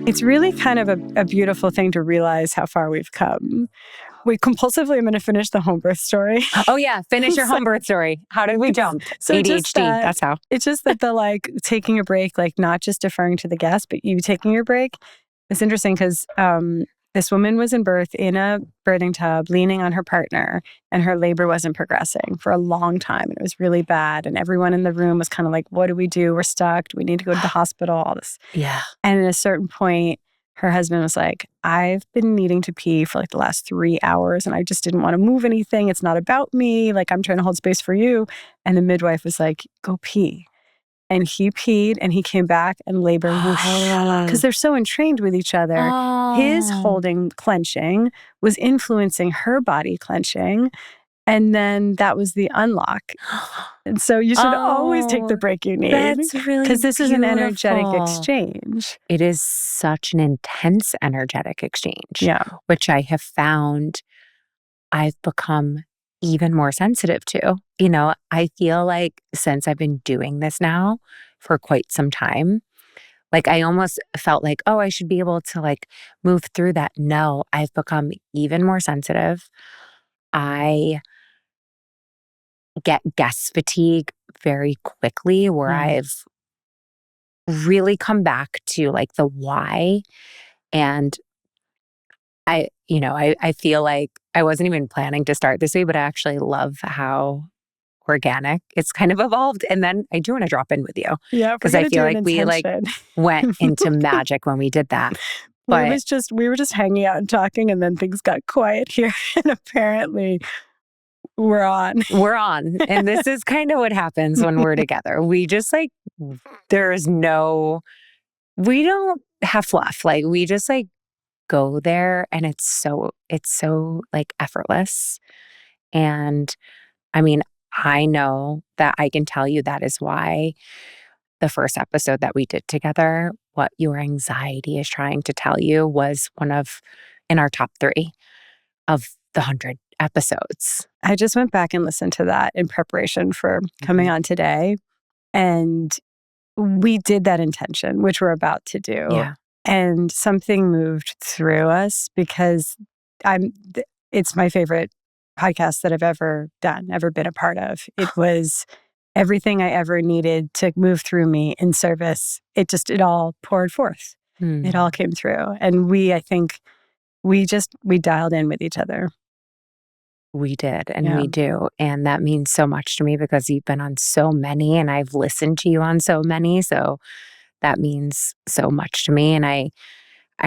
It's really kind of a beautiful thing to realize how far we've come. We compulsively, I'm going to finish the home birth story. Oh yeah, finish your home birth story. How did we jump? So ADHD, that's how. It's just that the taking a break, not just deferring to the guest, but you taking your break. It's interesting because this woman was in birth in a birthing tub, leaning on her partner, and her labor wasn't progressing for a long time. And it was really bad. And everyone in the room was kind of like, what do we do? We're stuck. Do we need to go to the hospital? All this. Yeah. And at a certain point, her husband was like, I've been needing to pee for the last 3 hours and I just didn't want to move anything. It's not about me. I'm trying to hold space for you. And the midwife was like, go pee. And he peed and he came back and labor whoosh. Because they're so entrained with each other. Oh. His holding, clenching was influencing her body clenching. And then that was the unlock. And so you should always take the break you need. That's really because this is an energetic beautiful. Exchange. It is such an intense energetic exchange. Yeah. Which I have found I've become even more sensitive to. I feel like since I've been doing this now for quite some time, I almost felt like, oh, I should be able to move through that. No, I've become even more sensitive. I get guest fatigue very quickly where I've really come back to the why. And I feel like I wasn't even planning to start this way, but I actually love how organic it's kind of evolved. And then I do want to drop in with you. Yeah. Because I feel like we went into magic when we did that. But we were just hanging out and talking, and then things got quiet here. And apparently we're on. We're on. And this is kind of what happens when we're together. We just we don't have fluff. We just go there and it's so effortless. And I mean, I know that I can tell you that is why the first episode that we did together, What Your Anxiety is Trying to Tell You, was in our top 3 of the 100 episodes. I just went back and listened to that in preparation for coming on today. And we did that intention, which we're about to do. Yeah. And something moved through us because it's my favorite podcast that I've ever done, ever been a part of. It was everything I ever needed to move through me in service. It all poured forth. It all came through. And I think we dialed in with each other. We did, and we do. And that means so much to me because you've been on so many and I've listened to you on so many. So that means so much to me. And I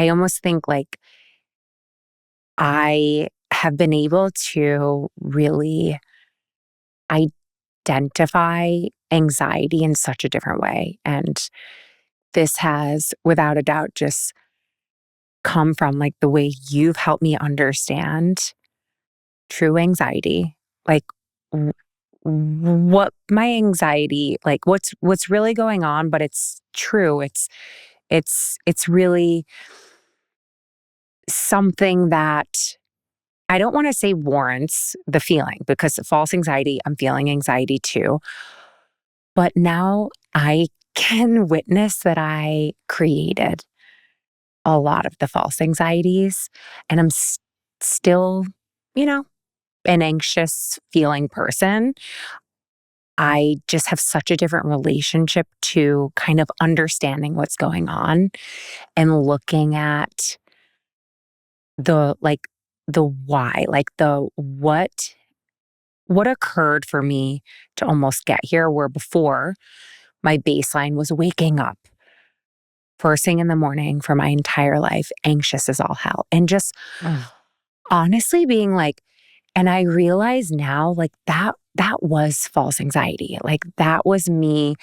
almost think I have been able to really identify anxiety in such a different way. And this has, without a doubt, just come from the way you've helped me understand true anxiety, what my anxiety, what's really going on, but it's true. It's really something that I don't want to say warrants the feeling, because false anxiety, I'm feeling anxiety too. But now I can witness that I created a lot of the false anxieties, and I'm still, an anxious feeling person. I just have such a different relationship to kind of understanding what's going on and looking at the why, what occurred for me to almost get here, where before my baseline was waking up first thing in the morning for my entire life, anxious as all hell. And just honestly being and I realize now that was false anxiety. That was me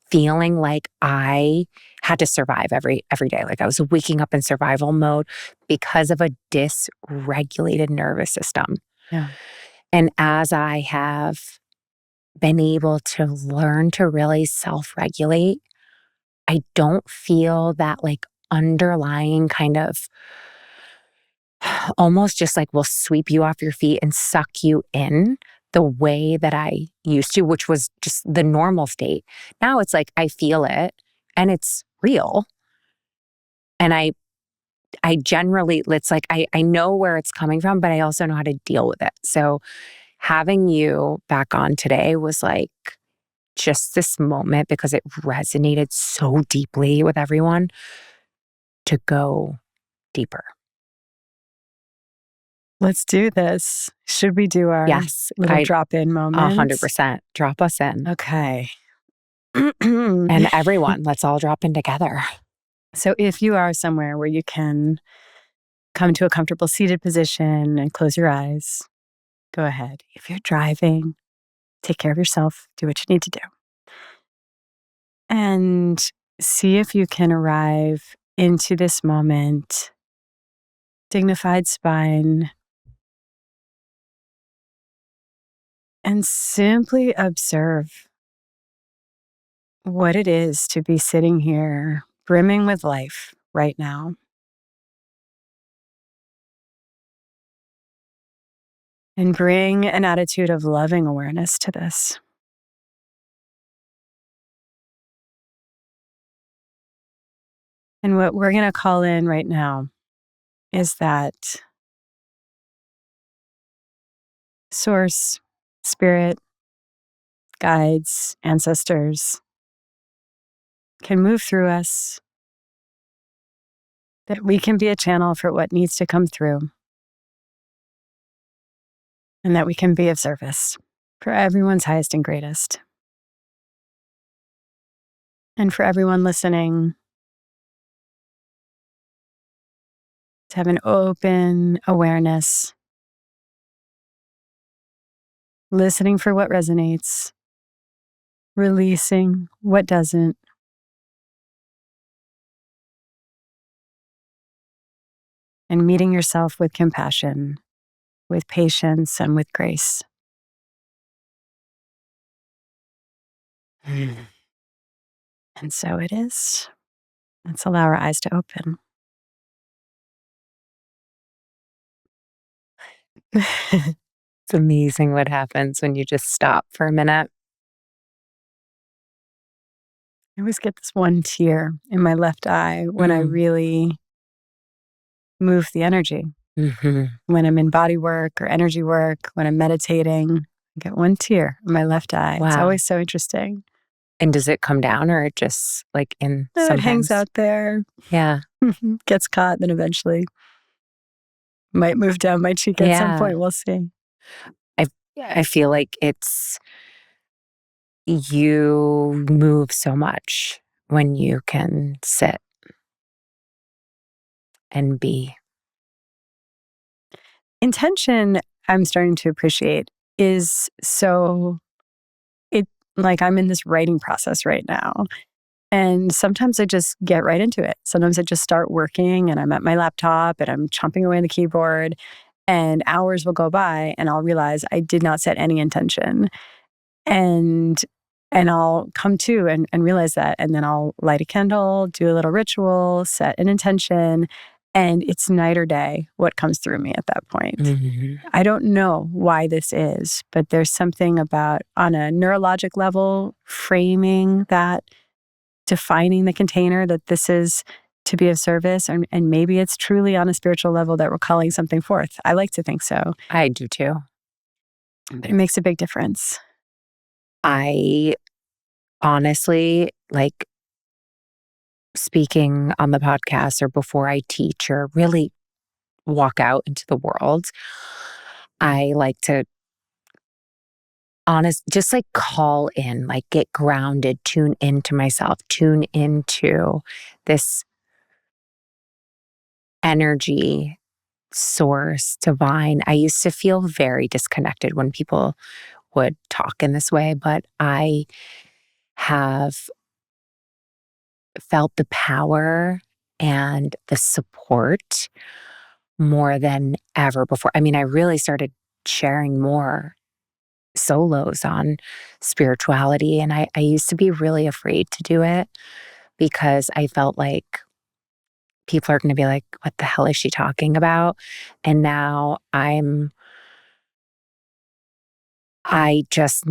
feeling like I had to survive every day. I was waking up in survival mode because of a dysregulated nervous system. Yeah. And as I have been able to learn to really self-regulate, I don't feel that underlying kind of almost just will sweep you off your feet and suck you in the way that I used to, which was just the normal state. Now it's I feel it and it's real. And I I generally, it's like, I know where it's coming from, but I also know how to deal with it. So having you back on today was like just this moment because it resonated so deeply with everyone to go deeper. Let's do this. Should we do our Yes, little drop-in moments? 100%. Drop us in. Okay. And everyone, let's all drop in together. So if you are somewhere where you can come to a comfortable seated position and close your eyes, go ahead. If you're driving, take care of yourself, do what you need to do. And see if you can arrive into this moment, dignified spine, and simply observe what it is to be sitting here brimming with life right now. And bring an attitude of loving awareness to this. And what we're going to call in right now is that source, spirit, guides, ancestors can move through us, that we can be a channel for what needs to come through, and that we can be of service for everyone's highest and greatest. And for everyone listening, to have an open awareness, listening for what resonates, releasing what doesn't, and meeting yourself with compassion, with patience, and with grace. And so it is. Let's allow our eyes to open. It's amazing what happens when you just stop for a minute. I always get this one tear in my left eye when I really move the energy. Mm-hmm. When I'm in body work or energy work, when I'm meditating, I get one tear in my left eye. Wow. It's always so interesting. And does it come down or it just like in sometimes? It hangs out there. Yeah. Gets caught, then eventually might move down my cheek at some point. We'll see. I feel like you move so much when you can sit and be. Intention, I'm starting to appreciate, is so, like I'm in this writing process right now. And sometimes I just get right into it. Sometimes I just start working and I'm at my laptop and I'm chomping away on the keyboard, and hours will go by and I'll realize I did not set any intention. And I'll come to and realize that. And then I'll light a candle, do a little ritual, set an intention. And it's night or day what comes through me at that point. Mm-hmm. I don't know why this is, but there's something about, on a neurologic level, framing that, defining the container that this is to be of service. And maybe it's truly on a spiritual level that we're calling something forth. I like to think so. I do too. But it makes a big difference. I honestly, like, speaking on the podcast or before I teach or really walk out into the world, I like to just like call in, like get grounded, tune into myself, tune into this energy source, divine. I used to feel very disconnected when people would talk in this way, but I have felt the power and the support more than ever before. I mean, I really started sharing more solos on spirituality, and I used to be really afraid to do it because I felt like people are going to be like, what the hell is she talking about? And now I just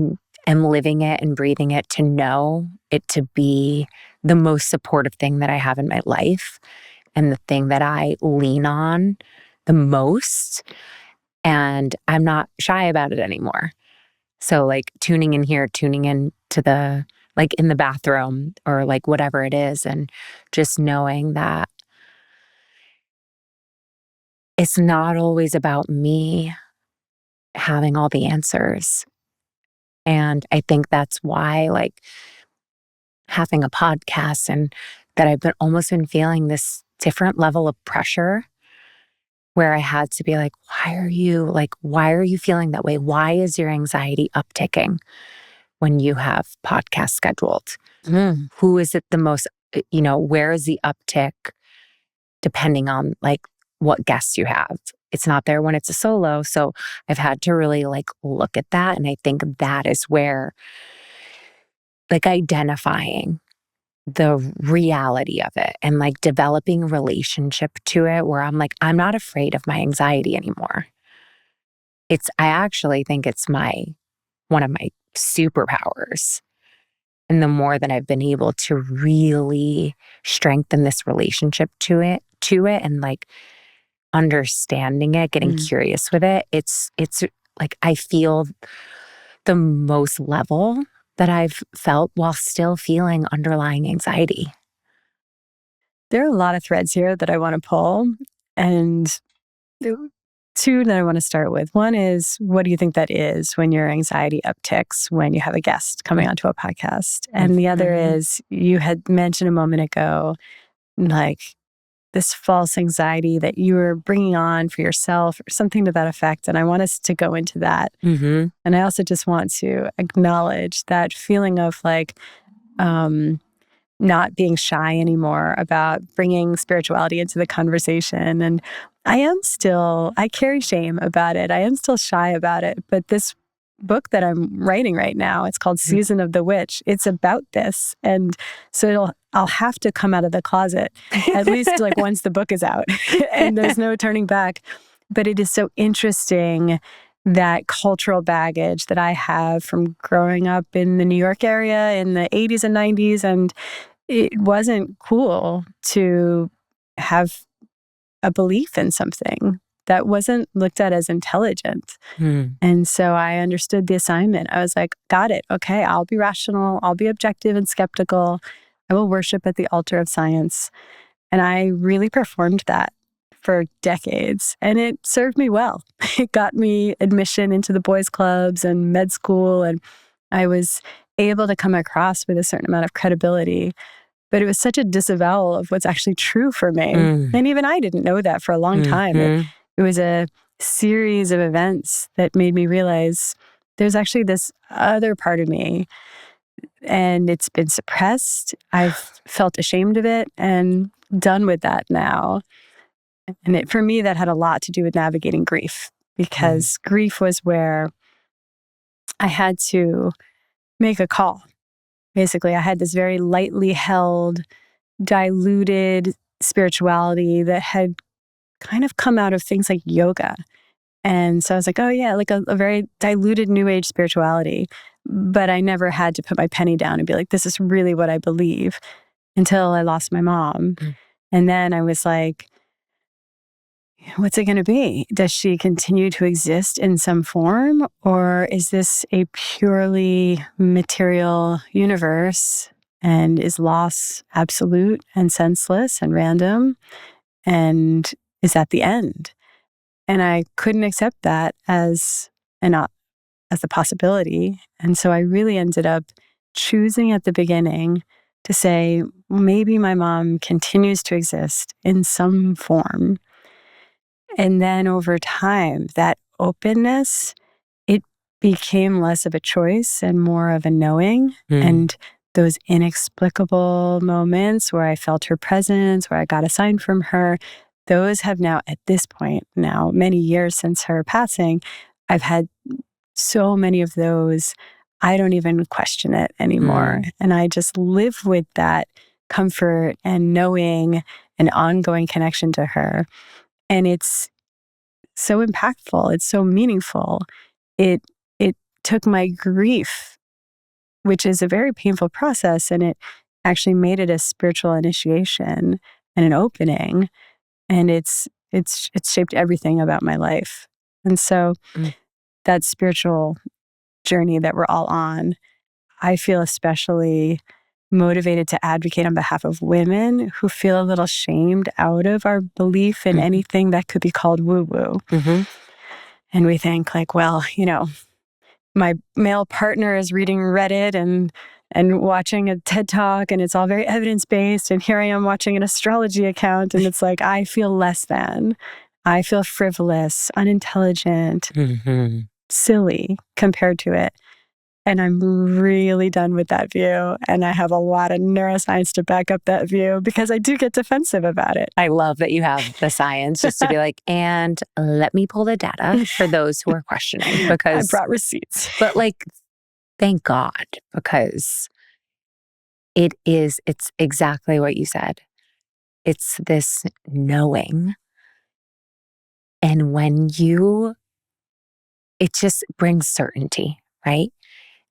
am living it and breathing it, to know it to be the most supportive thing that I have in my life. and the thing that I lean on the most. And I'm not shy about it anymore. So like tuning in here, tuning in to the, like in the bathroom or like whatever it is. And just knowing that it's not always about me having all the answers. And I think that's why like having a podcast and that I've been almost been feeling this different level of pressure where I had to be like, why are you feeling that way? Why is your anxiety upticking when you have podcasts scheduled? Who is it the most, where is the uptick depending on like what guests you have? It's not there when it's a solo. So I've had to really like look at that. And I think that is where like identifying the reality of it and like developing a relationship to it where I'm like, I'm not afraid of my anxiety anymore. I actually think it's one of my superpowers. And the more that I've been able to really strengthen this relationship to it and like understanding it, getting curious with it, it's like I feel the most level that I've felt while still feeling underlying anxiety. There are a lot of threads here that I want to pull, and two that I want to start with. One is, what do you think that is when your anxiety upticks when you have a guest coming onto a podcast? And the other is, you had mentioned a moment ago, like this false anxiety that you were bringing on for yourself or something to that effect. And I want us to go into that. And I also just want to acknowledge that feeling of like, not being shy anymore about bringing spirituality into the conversation. And I carry shame about it. I am still shy about it. But this book that I'm writing right now, it's called Season of the Witch. It's about this. And so I'll have to come out of the closet, at least like once the book is out and there's no turning back. But it is so interesting, that cultural baggage that I have from growing up in the New York area in the 80s and 90s. And it wasn't cool to have a belief in something that wasn't looked at as intelligent. And so I understood the assignment. I was like, got it. Okay, I'll be rational. I'll be objective and skeptical. I will worship at the altar of science. And I really performed that for decades. And it served me well. It got me admission into the boys' clubs and med school. And I was able to come across with a certain amount of credibility. But it was such a disavowal of what's actually true for me. And even I didn't know that for a long time. It was a series of events that made me realize there's actually this other part of me, and it's been suppressed. I've felt ashamed of it and done with that now. And for me, that had a lot to do with navigating grief, because grief was where I had to make a call. Basically, I had this very lightly held, diluted spirituality that had kind of come out of things like yoga. And so I was like, oh yeah, like a very diluted new age spirituality. But I never had to put my penny down and be like, this is really what I believe, until I lost my mom. And then I was like, what's it going to be? Does she continue to exist in some form? Or is this a purely material universe? And is loss absolute and senseless and random? And is that the end? And I couldn't accept that as the possibility. And so I really ended up choosing at the beginning to say, maybe my mom continues to exist in some form. And then over time, that openness, it became less of a choice and more of a knowing. And those inexplicable moments where I felt her presence, where I got a sign from her, those have now, at this point, now many years since her passing, I've had so many of those. I don't even question it anymore. And I just live with that comfort and knowing an ongoing connection to her. And it's so impactful. It's so meaningful. It took my grief, which is a very painful process, and it actually made it a spiritual initiation. and an opening. And it's shaped everything about my life. And so Mm. that spiritual journey that we're all on, I feel especially motivated to advocate on behalf of women who feel a little shamed out of our belief in anything that could be called woo-woo. Mm-hmm. And we think like, well, my male partner is reading Reddit and watching a TED Talk, and it's all very evidence-based. And here I am watching an astrology account, and it's like, I feel less than. I feel frivolous, unintelligent, Mm-hmm. silly compared to it. And I'm really done with that view. And I have a lot of neuroscience to back up that view because I do get defensive about it. I love that you have the science just to be like, and let me pull the data for those who are questioning I because, brought receipts. but like, thank God, because it's exactly what you said. It's this knowing. And it just brings certainty, right?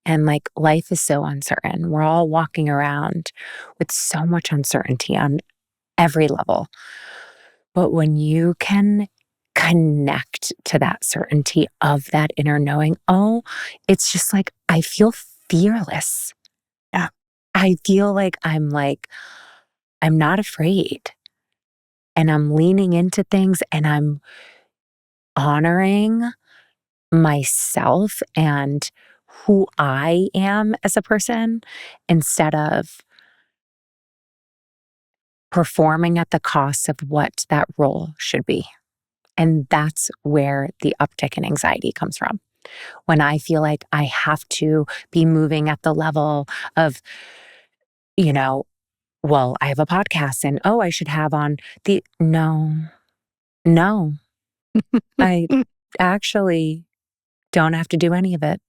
And like life is so uncertain. We're all walking around with so much uncertainty on every level. But when you can connect to that certainty of that inner knowing, it's just like, I feel fearless. Yeah. I feel like I'm not afraid and I'm leaning into things and I'm honoring myself and who I am as a person instead of performing at the cost of what that role should be. And that's where the uptick in anxiety comes from. When I feel like I have to be moving at the level of, well, I have a podcast and, I should have on no, I actually don't have to do any of it.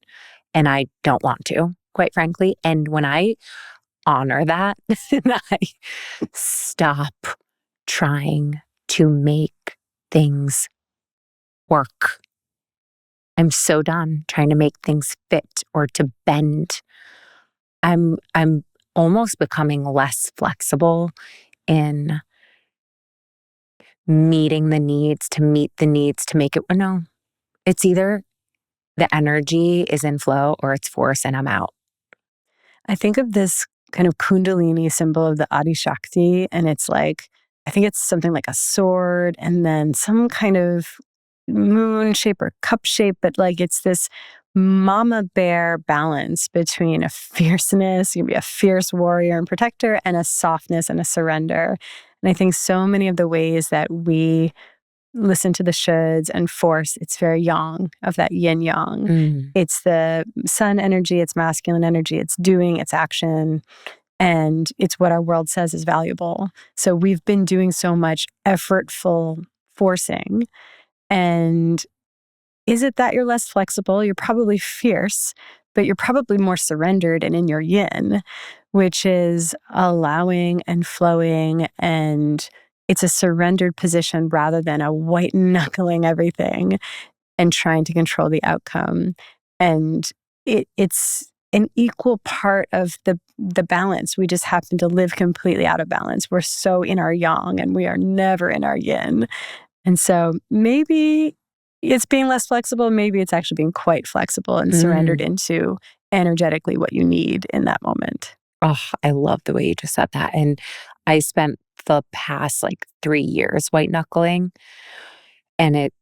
And I don't want to, quite frankly. And when I honor that, and I stop trying to make things work. I'm so done trying to make things fit or to bend. I'm almost becoming less flexible in meeting the needs to meet the needs to make it. No, it's either the energy is in flow or it's force and I'm out. I think of this kind of Kundalini symbol of the Adi Shakti, and it's like, I think it's something like a sword and then some kind of moon shape or cup shape, but like it's this mama bear balance between a fierceness, you can be a fierce warrior and protector, and a softness and a surrender. And I think so many of the ways that we listen to the shoulds and force, it's very yang, of that yin yang. Mm. It's the sun energy, it's masculine energy, it's doing, it's action, and it's what our world says is valuable. So we've been doing so much effortful forcing. And is it that you're less flexible? You're probably fierce, but you're probably more surrendered and in your yin, which is allowing and flowing, and it's a surrendered position rather than a white knuckling everything and trying to control the outcome. And it's an equal part of the balance. We just happen to live completely out of balance. We're so in our yang and we are never in our yin. And so maybe it's being less flexible. Maybe it's actually being quite flexible and surrendered into energetically what you need in that moment. Oh, I love the way you just said that. And I spent the past 3 years white knuckling, and it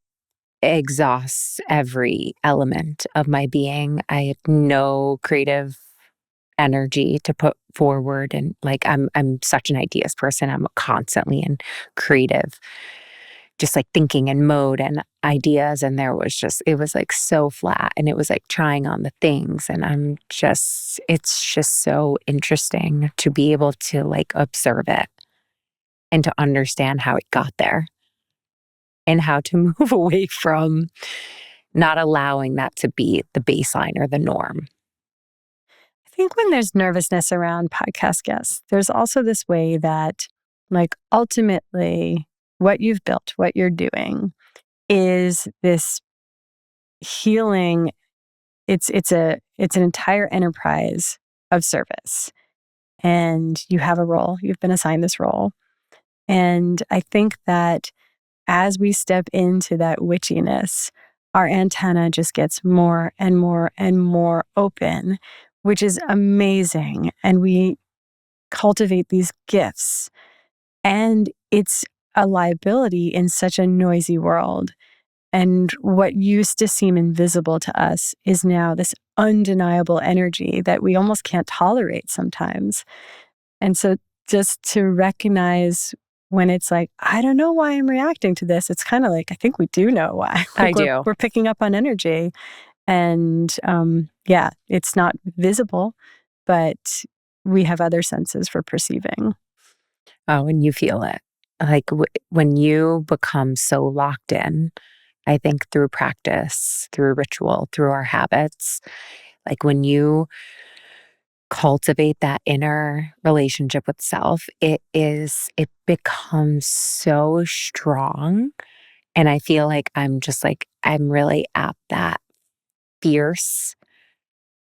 exhausts every element of my being. I have no creative energy to put forward, and I'm such an ideas person. I'm constantly in creative, just thinking and mode and ideas, and it was so flat, and it was trying on the things, and it's just so interesting to be able to observe it and to understand how it got there and how to move away from not allowing that to be the baseline or the norm. I think when there's nervousness around podcast guests, there's also this way that, ultimately, what you've built, what you're doing, is this healing. It's an entire enterprise of service, and you have a role. You've been assigned this role, And I think that as we step into that witchiness, our antenna just gets more and more and more open, which is amazing. And we cultivate these gifts. And it's a liability in such a noisy world. And what used to seem invisible to us is now this undeniable energy that we almost can't tolerate sometimes. And so just to recognize when it's like, I don't know why I'm reacting to this. It's kind of like, I think we do know why. I Like do. we're picking up on energy. And yeah, it's not visible, but we have other senses for perceiving. Oh, and you feel it. Like when you become so locked in, I think through practice, through ritual, through our habits, like when you cultivate that inner relationship with self, it becomes so strong. And I feel like I'm really at that fierce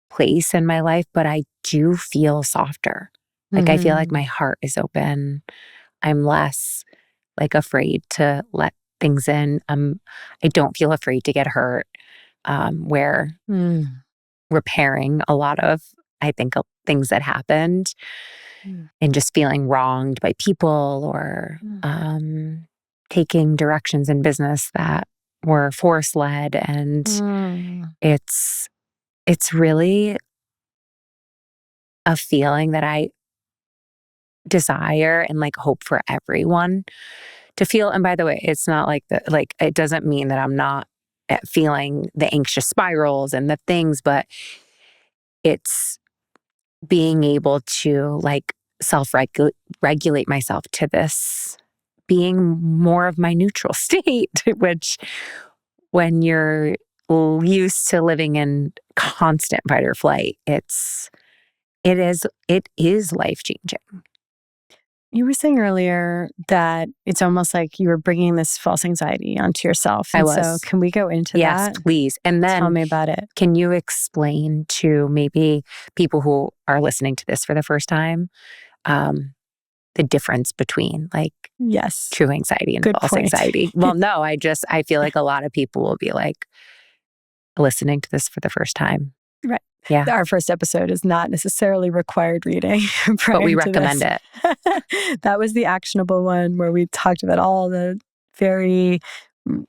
place in my life, but I do feel softer. Like I feel like Mm-hmm. my heart is open. I'm less like afraid to let things in. I don't feel afraid to get hurt. Where Mm. repairing a lot of, I think, things that happened Mm. and just feeling wronged by people or Mm. taking directions in business that were force led. And Mm. it's, it's really a feeling that I desire and like hope for everyone to feel. And by the way, it's not like it doesn't mean that I'm not feeling the anxious spirals and the things, but it's being able to like regulate myself to this being more of my neutral state, which when you're used to living in constant fight or flight, it is life changing. You were saying earlier that it's almost like you were bringing this false anxiety onto yourself. I And so, was. can we go into Yes, that? please. And Tell then me about it. can you explain to maybe people who are listening to this for the first time, um, the difference between like Yes. true anxiety and Good false point. anxiety? Well, no, I feel like a lot of people will be like listening to this for the first time. Right. Yeah, Our first episode is not necessarily required reading but we prior to recommend this. it. That was the actionable one where we talked about all the very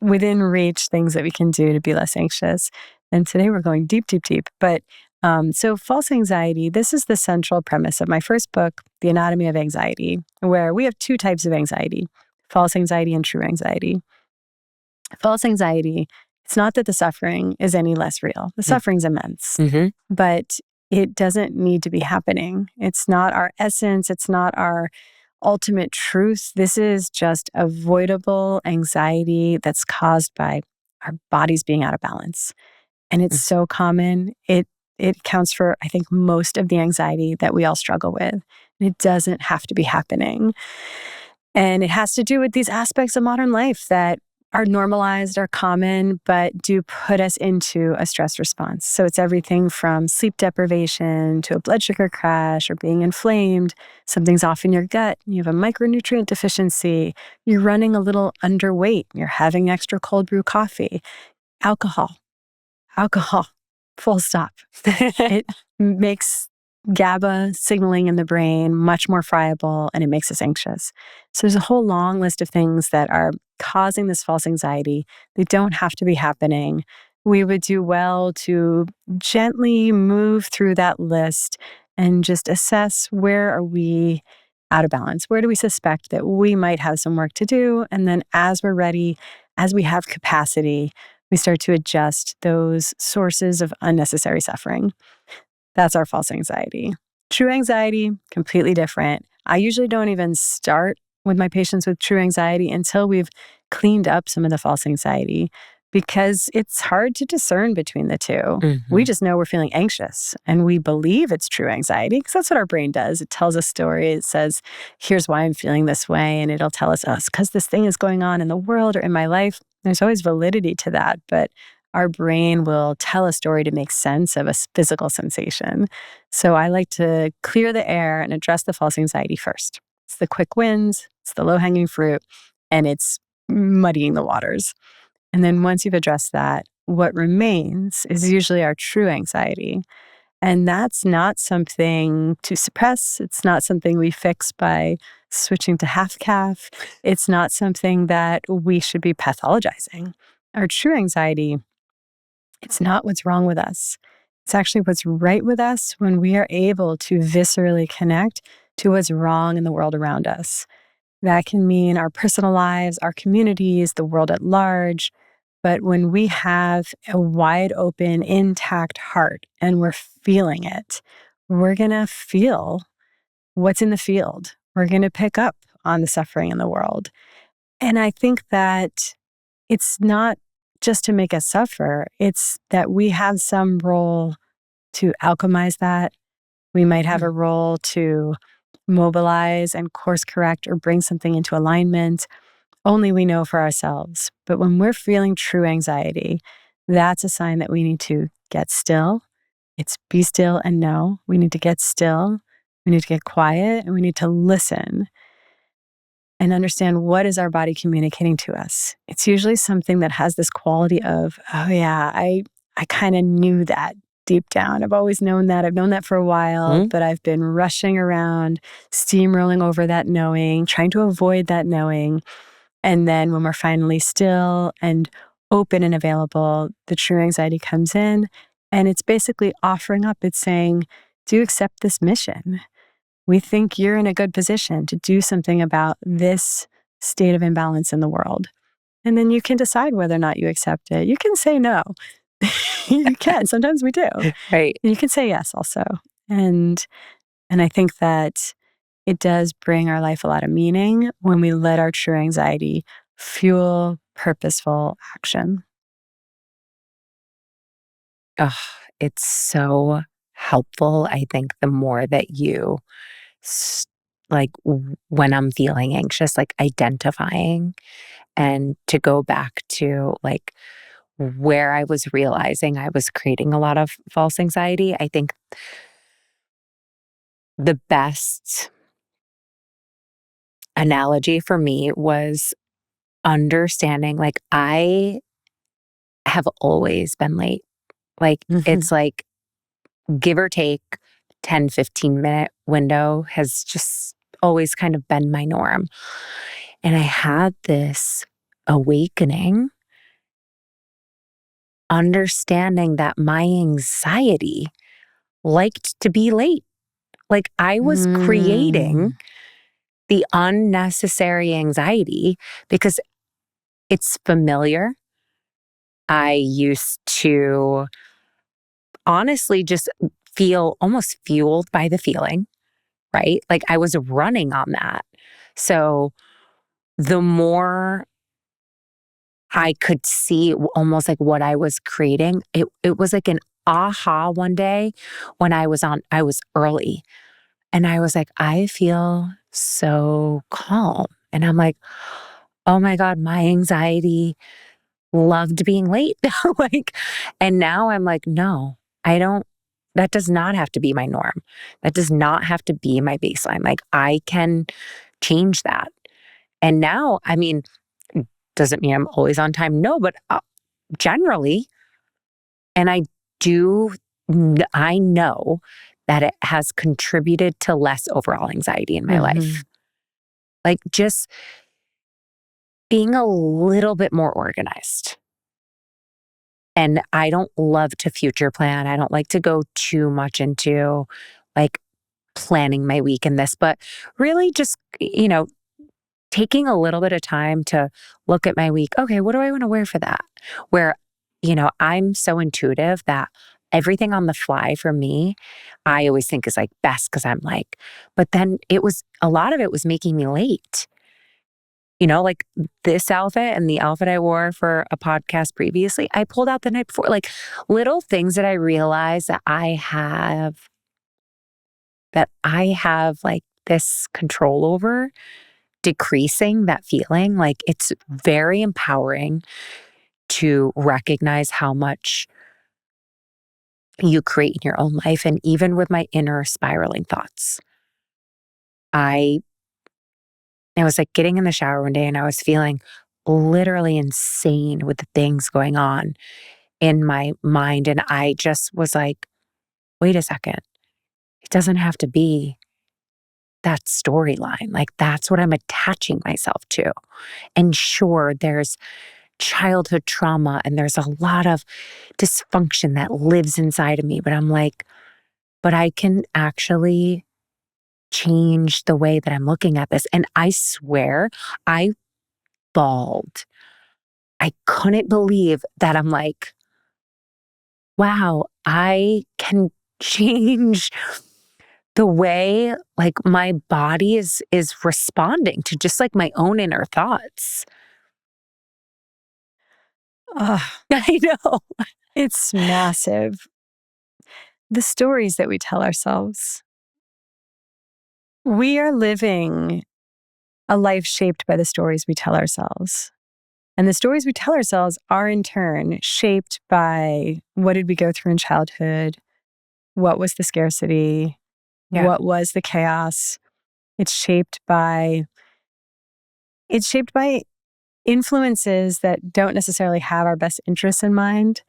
within reach things that we can do to be less anxious. And today we're going deep, deep, deep. But so, false anxiety, this is the central premise of my first book, The Anatomy of Anxiety, where we have two types of anxiety: false anxiety and true anxiety. False anxiety, it's not that the suffering is any less real. The suffering's immense, Mm-hmm. but it doesn't need to be happening. It's not our essence. It's not our ultimate truth. This is just avoidable anxiety that's caused by our bodies being out of balance. And it's so common. It accounts for, I think, most of the anxiety that we all struggle with. And it doesn't have to be happening. And it has to do with these aspects of modern life that are normalized, are common, but do put us into a stress response. So it's everything from sleep deprivation to a blood sugar crash or being inflamed. Something's off in your gut. You have a micronutrient deficiency. You're running a little underweight. You're having extra cold brew coffee. Alcohol, alcohol, full stop. It makes GABA signaling in the brain much more friable, and it makes us anxious. So there's a whole long list of things that are causing this false anxiety. They don't have to be happening. We would do well to gently move through that list and just assess, where are we out of balance? Where do we suspect that we might have some work to do? And then as we're ready, as we have capacity, we start to adjust those sources of unnecessary suffering. That's our false anxiety. True anxiety, completely different. I usually don't even start with my patients with true anxiety until we've cleaned up some of the false anxiety, because it's hard to discern between the two. We Mm-hmm. just know we're feeling anxious and we believe it's true anxiety because that's what our brain does. It tells a story. It says, here's why I'm feeling this way. And it'll tell us, oh, it's because this thing is going on in the world or in my life. There's always validity to that. But our brain will tell a story to make sense of a physical sensation. So I like to clear the air and address the false anxiety first. It's the quick wins, it's the low hanging fruit, and it's muddying the waters. And then once you've addressed that, what remains is usually our true anxiety. And that's not something to suppress. It's not something we fix by switching to half calf. It's not something that we should be pathologizing. Our true anxiety, it's not what's wrong with us. It's actually what's right with us when we are able to viscerally connect to what's wrong in the world around us. That can mean our personal lives, our communities, the world at large. But when we have a wide open, intact heart and we're feeling it, we're going to feel what's in the field. We're going to pick up on the suffering in the world. And I think that it's not just to make us suffer, it's that we have some role to alchemize that. We might have a role to mobilize and course correct or bring something into alignment. Only we know for ourselves. But when we're feeling true anxiety, that's a sign that we need to get still. It's be still and know. We need to get still. We need to get quiet and we need to listen and understand what is our body communicating to us. It's usually something that has this quality of, oh yeah, I kind of knew that deep down. I've always known that. I've known that for a while, but I've been rushing around, steamrolling over that knowing, trying to avoid that knowing. And then when we're finally still and open and available, the true anxiety comes in and it's basically offering up. It's saying, do you accept this mission? We think you're in a good position to do something about this state of imbalance in the world. And then you can decide whether or not you accept it. You can say no. You can. Sometimes we do. Right. And you can say yes also. And I think that it does bring our life a lot of meaning when we let our true anxiety fuel purposeful action. Oh, it's so helpful. I think the more that you, when I'm feeling anxious, like identifying and to go back to like where I was realizing I was creating a lot of false anxiety. I think the best analogy for me was understanding like I have always been late. Like Mm-hmm. it's like give or take 10-15 minute window has just always kind of been my norm. And I had this awakening, understanding that my anxiety liked to be late. Like I was creating Mm. the unnecessary anxiety because it's familiar. I used to honestly just feel almost fueled by the feeling, right? Like I was running on that. So the more I could see almost like what I was creating, it was like an aha one day when I was early and I was like, I feel so calm. And I'm like, oh my God, my anxiety loved being late. Like, and now I'm like, no, I don't, that does not have to be my norm. That does not have to be my baseline. Like I can change that. And now, I mean, doesn't mean I'm always on time. No, but generally, and do, I know that it has contributed to less overall anxiety in my Mm-hmm. life. Like just being a little bit more organized. And I don't love to future plan. I don't like to go too much into like planning my week in this, but really just, taking a little bit of time to look at my week. Okay, what do I want to wear for that? Where, I'm so intuitive that everything on the fly for me, I always think is like best because I'm like, but then a lot of it was making me late. Like this outfit and the outfit I wore for a podcast previously, I pulled out the night before. Like little things that I realized that I have like this control over, decreasing that feeling. Like it's very empowering to recognize how much you create in your own life. And even with my inner spiraling thoughts, I I was like getting in the shower one day and I was feeling literally insane with the things going on in my mind. And I just was like, wait a second, it doesn't have to be that storyline. Like, that's what I'm attaching myself to. And sure, there's childhood trauma and there's a lot of dysfunction that lives inside of me. But I'm like, but I can actually change the way that I'm looking at this. And I swear, I bawled. I couldn't believe that I'm like, wow, I can change the way like my body is responding to just like my own inner thoughts. Ugh, I know. it's massive. The stories that we tell ourselves. We are living a life shaped by the stories we tell ourselves. And the stories we tell ourselves are in turn shaped by what did we go through in childhood? What was the scarcity? Yeah. What was the chaos? It's shaped by influences that don't necessarily have our best interests in mind.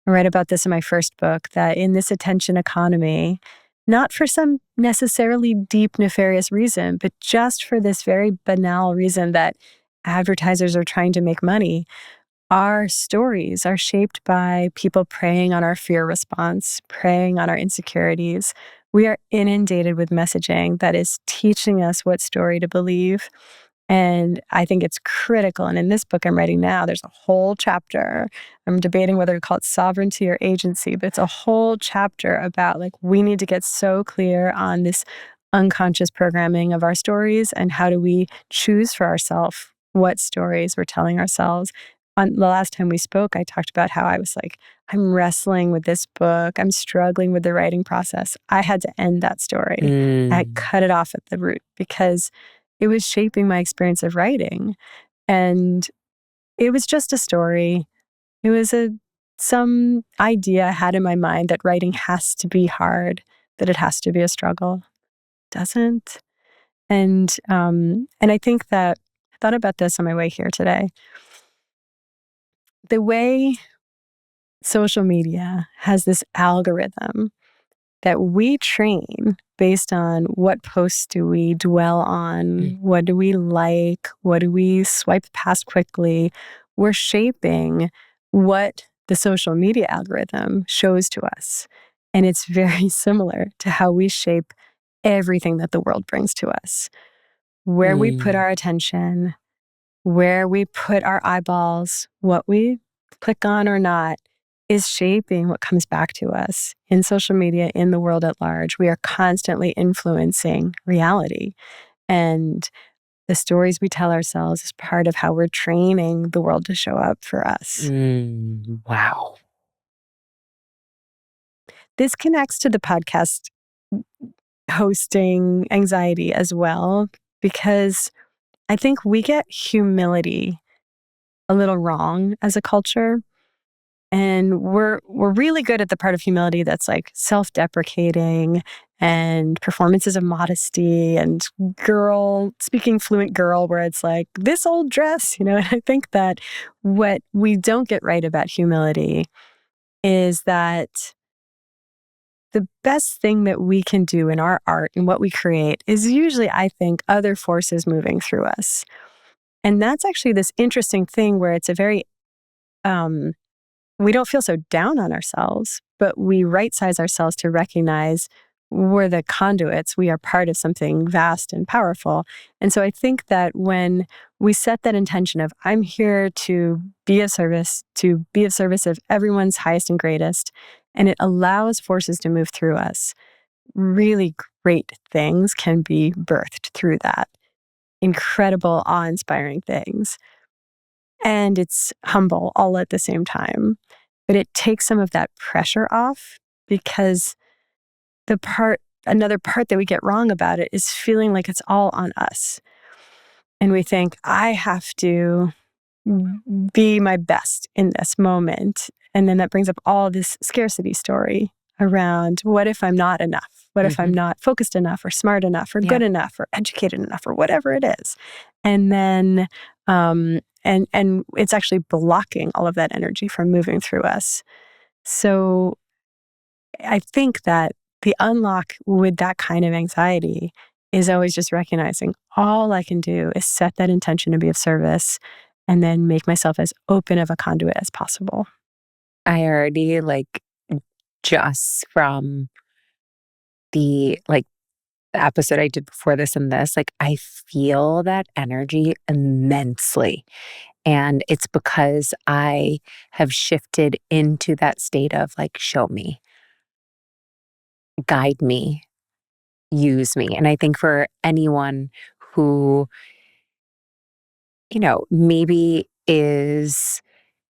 I write about this in my first book, that in this attention economy, not for some necessarily deep, nefarious reason, but just for this very banal reason that advertisers are trying to make money, our stories are shaped by people preying on our fear response, preying on our insecurities. We are inundated with messaging that is teaching us what story to believe. And I think it's critical. And in this book I'm writing now, there's a whole chapter. I'm debating whether to call it sovereignty or agency, but it's a whole chapter about like, we need to get so clear on this unconscious programming of our stories and how do we choose for ourselves what stories we're telling ourselves. On the last time we spoke, I talked about how I was like, I'm wrestling with this book. I'm struggling with the writing process. I had to end that story. I had Mm, cut it off at the root because it was shaping my experience of writing. And it was just a story. It was some idea I had in my mind that writing has to be hard, that it has to be a struggle. It doesn't. And I think that I thought about this on my way here today. The way social media has this algorithm that we train based on what posts do we dwell on, mm, what do we like, what do we swipe past quickly. We're shaping what the social media algorithm shows to us. And it's very similar to how we shape everything that the world brings to us. Where we put mm, our attention, where we put our eyeballs, what we click on or not, is shaping what comes back to us in social media, in the world at large. We are constantly influencing reality. And the stories we tell ourselves is part of how we're training the world to show up for us. wow. This connects to the podcast hosting anxiety as well, because I think we get humility a little wrong as a culture. And we're really good at the part of humility that's like self-deprecating and performances of modesty and girl speaking fluent girl, where it's like this old dress, you know. And I think that what we don't get right about humility is that the best thing that we can do in our art and what we create is usually, I think, other forces moving through us. And that's actually this interesting thing where it's a very um we don't feel so down on ourselves, but we right size ourselves to recognize we're the conduits. We are part of something vast and powerful. And so I think that when we set that intention of, I'm here to be of service of everyone's highest and greatest, and it allows forces to move through us, really great things can be birthed through that. Incredible, awe inspiring things. And it's humble all at the same time. But it takes some of that pressure off, because another part that we get wrong about it is feeling like it's all on us. And we think, I have to be my best in this moment. And then that brings up all this scarcity story around, what if I'm not enough? What if I'm not focused enough or smart enough or good enough or educated enough or whatever it is? And then, and it's actually blocking all of that energy from moving through us. So I think that the unlock with that kind of anxiety is always just recognizing all I can do is set that intention to be of service and then make myself as open of a conduit as possible. I already just from the the episode I did before this and this, I feel that energy immensely. And it's because I have shifted into that state of show me, guide me, use me. And I think for anyone who, maybe is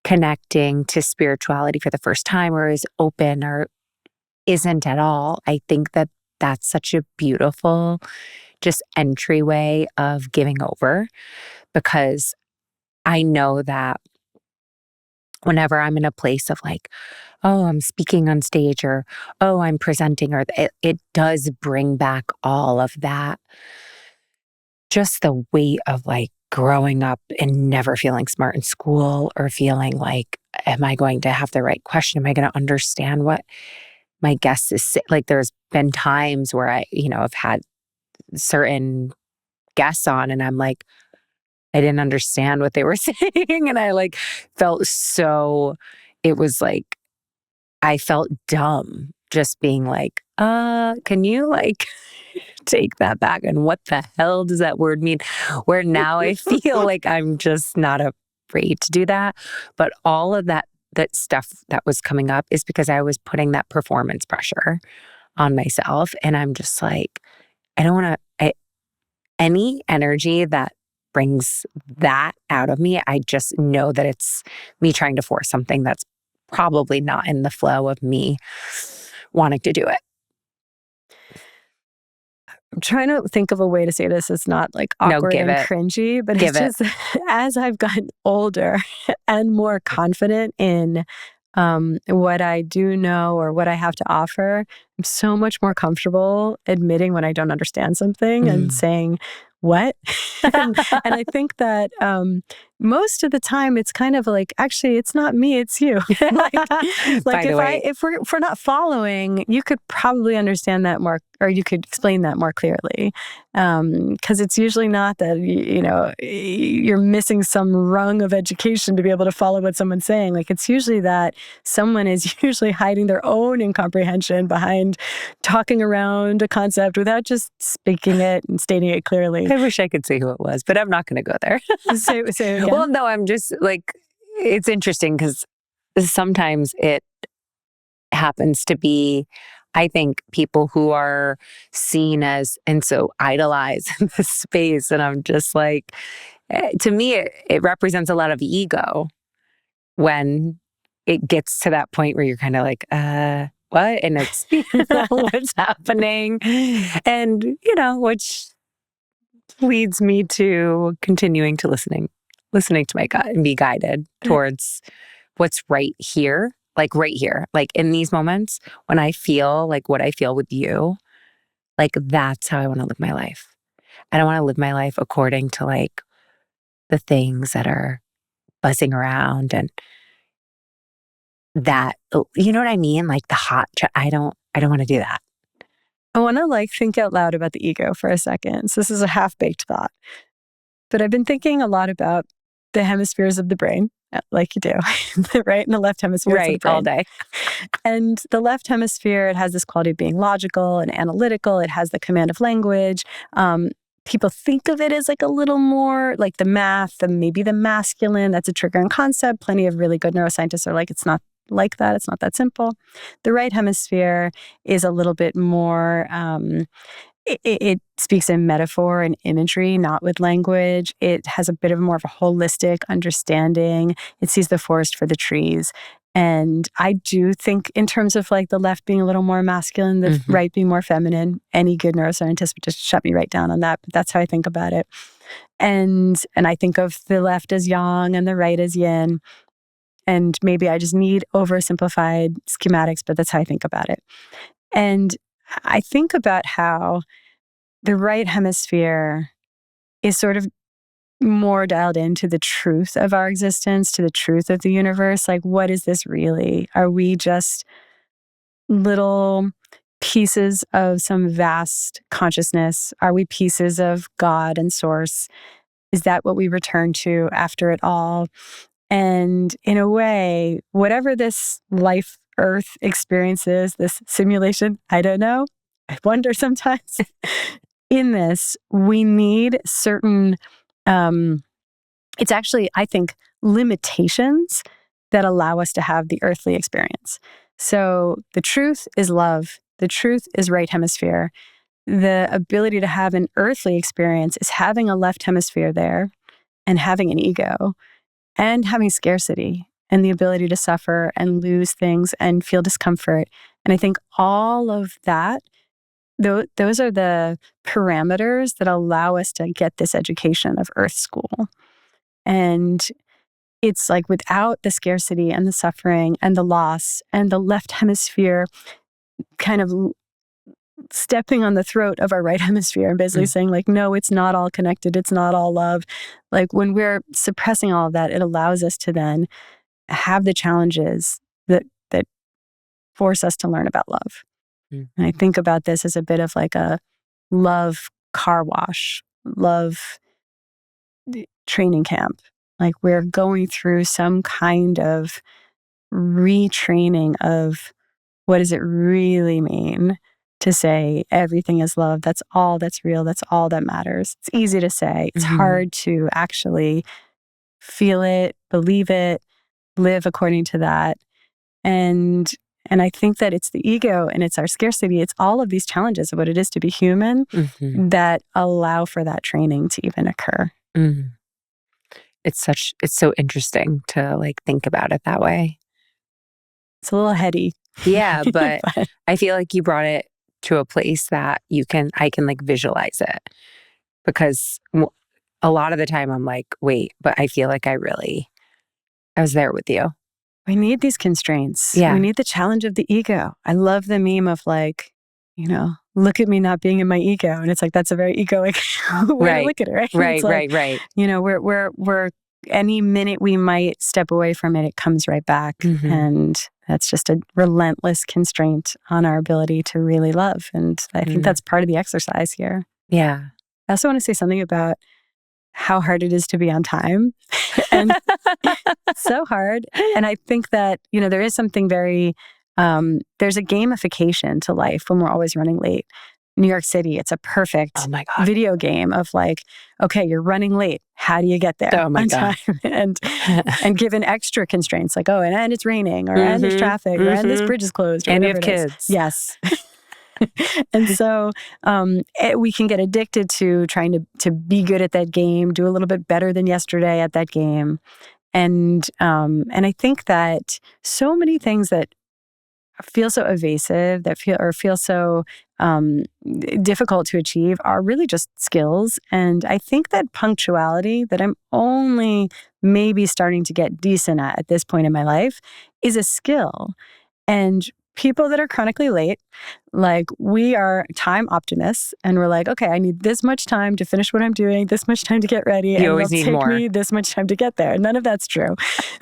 connecting to spirituality for the first time or is open or isn't at all, I think that that's such a beautiful just entryway of giving over, because I know that whenever I'm in a place of oh, I'm speaking on stage, or oh, I'm presenting, or it does bring back all of that, just the weight of growing up and never feeling smart in school, or feeling am I going to have the right question? Am I going to understand what my guest is saying? There's been times where I've had certain guests on and I'm I didn't understand what they were saying. And I felt so, it was I felt dumb just being can you take that back? And what the hell does that word mean? Where now I feel I'm just not afraid to do that. But all of that stuff that was coming up is because I was putting that performance pressure on myself. And I'm just I don't want to, any energy that brings that out of me, I just know that it's me trying to force something that's probably not in the flow of me wanting to do it. I'm trying to think of a way to say this. It's not awkward and cringy, but it's just as I've gotten older and more confident in what I do know or what I have to offer, I'm so much more comfortable admitting when I don't understand something and saying, what? and I think that most of the time it's kind of actually, it's not me, it's you. If we're not following, you could probably understand that more, or you could explain that more clearly. Because it's usually not that, you're missing some rung of education to be able to follow what someone's saying. It's usually that someone is usually hiding their own incomprehension behind talking around a concept without just speaking it and stating it clearly. I wish I could say who it was, but I'm not going to go there. Say it again. Well, no, I'm just it's interesting because sometimes it happens to be, I think, people who are seen as and so idolized in this space. And I'm just to me, it represents a lot of ego when it gets to that point where you're kind of what? And it's what's happening. And, which leads me to continuing to listening to my gut and be guided towards what's right here. Right here, in these moments when I feel what I feel with you, that's how I want to live my life. I don't want to live my life according to the things that are buzzing around and that, you know what I mean? The hot, I don't want to do that. I want to think out loud about the ego for a second. So this is a half-baked thought. But I've been thinking a lot about the hemispheres of the brain, like you do, the right and the left hemisphere of the brain. All day. And the left hemisphere, it has this quality of being logical and analytical. It has the command of language. People think of it as a little more the math and maybe the masculine. That's a triggering concept. Plenty of really good neuroscientists are it's not like that. It's not that simple. The right hemisphere is a little bit more, it speaks in metaphor and imagery, not with language. It has a bit of more of a holistic understanding. It sees the forest for the trees. And I do think in terms of the left being a little more masculine, the right being more feminine. Any good neuroscientist would just shut me right down on that. But that's how I think about it. And I think of the left as yang and the right as yin. And maybe I just need oversimplified schematics, but that's how I think about it. And I think about how the right hemisphere is sort of more dialed into the truth of our existence, to the truth of the universe. Like, what is this really? Are we just little pieces of some vast consciousness? Are we pieces of God and source? Is that what we return to after it all? And in a way, whatever this life Earth experience is, this simulation, I don't know. I wonder sometimes. In this, we need certain, it's actually, I think, limitations that allow us to have the earthly experience. So the truth is love. The truth is right hemisphere. The ability to have an earthly experience is having a left hemisphere there and having an ego and having scarcity and the ability to suffer and lose things and feel discomfort. And I think all of that, those are the parameters that allow us to get this education of Earth School. And it's like without the scarcity and the suffering and the loss and the left hemisphere kind of stepping on the throat of our right hemisphere and basically saying like, no, it's not all connected. It's not all love. Like when we're suppressing all of that, it allows us to then have the challenges that force us to learn about love. And I think about this as a bit of like a love car wash, love training camp. Like we're going through some kind of retraining of what does it really mean to say everything is love? That's all that's real. That's all that matters. It's easy to say. It's hard to actually feel it, believe it, live according to that. And I think that it's the ego and it's our scarcity. It's all of these challenges of what it is to be human that allow for that training to even occur. It's so interesting to like think about it that way. It's a little heady. Yeah, but I feel like you brought it to a place that I can like visualize it, because a lot of the time I'm like, wait, but I feel like I was there with you. We need these constraints. Yeah. We need the challenge of the ego. I love the meme of like, look at me not being in my ego. And it's like, that's a very egoic way to look at it, right? Right, like, right. We're any minute we might step away from it, it comes right back. And that's just a relentless constraint on our ability to really love. And I think that's part of the exercise here. Yeah. I also want to say something about how hard it is to be on time. And so hard. And I think that, there is something very, there's a gamification to life when we're always running late. New York City, it's a perfect video game of like, okay, you're running late. How do you get there on time? And given extra constraints like, and it's raining, or and there's traffic, or and this bridge is closed, or and you whatever have it is. kids. Yes. And so we can get addicted to trying to be good at that game, do a little bit better than yesterday at that game. And I think that so many things that feel so evasive, that feel so difficult to achieve, are really just skills. And I think that punctuality, that I'm only maybe starting to get decent at this point in my life, is a skill. And people that are chronically late, like we are time optimists, and we're like, okay, I need this much time to finish what I'm doing, this much time to get ready, and it'll take me this much time to get there. None of that's true.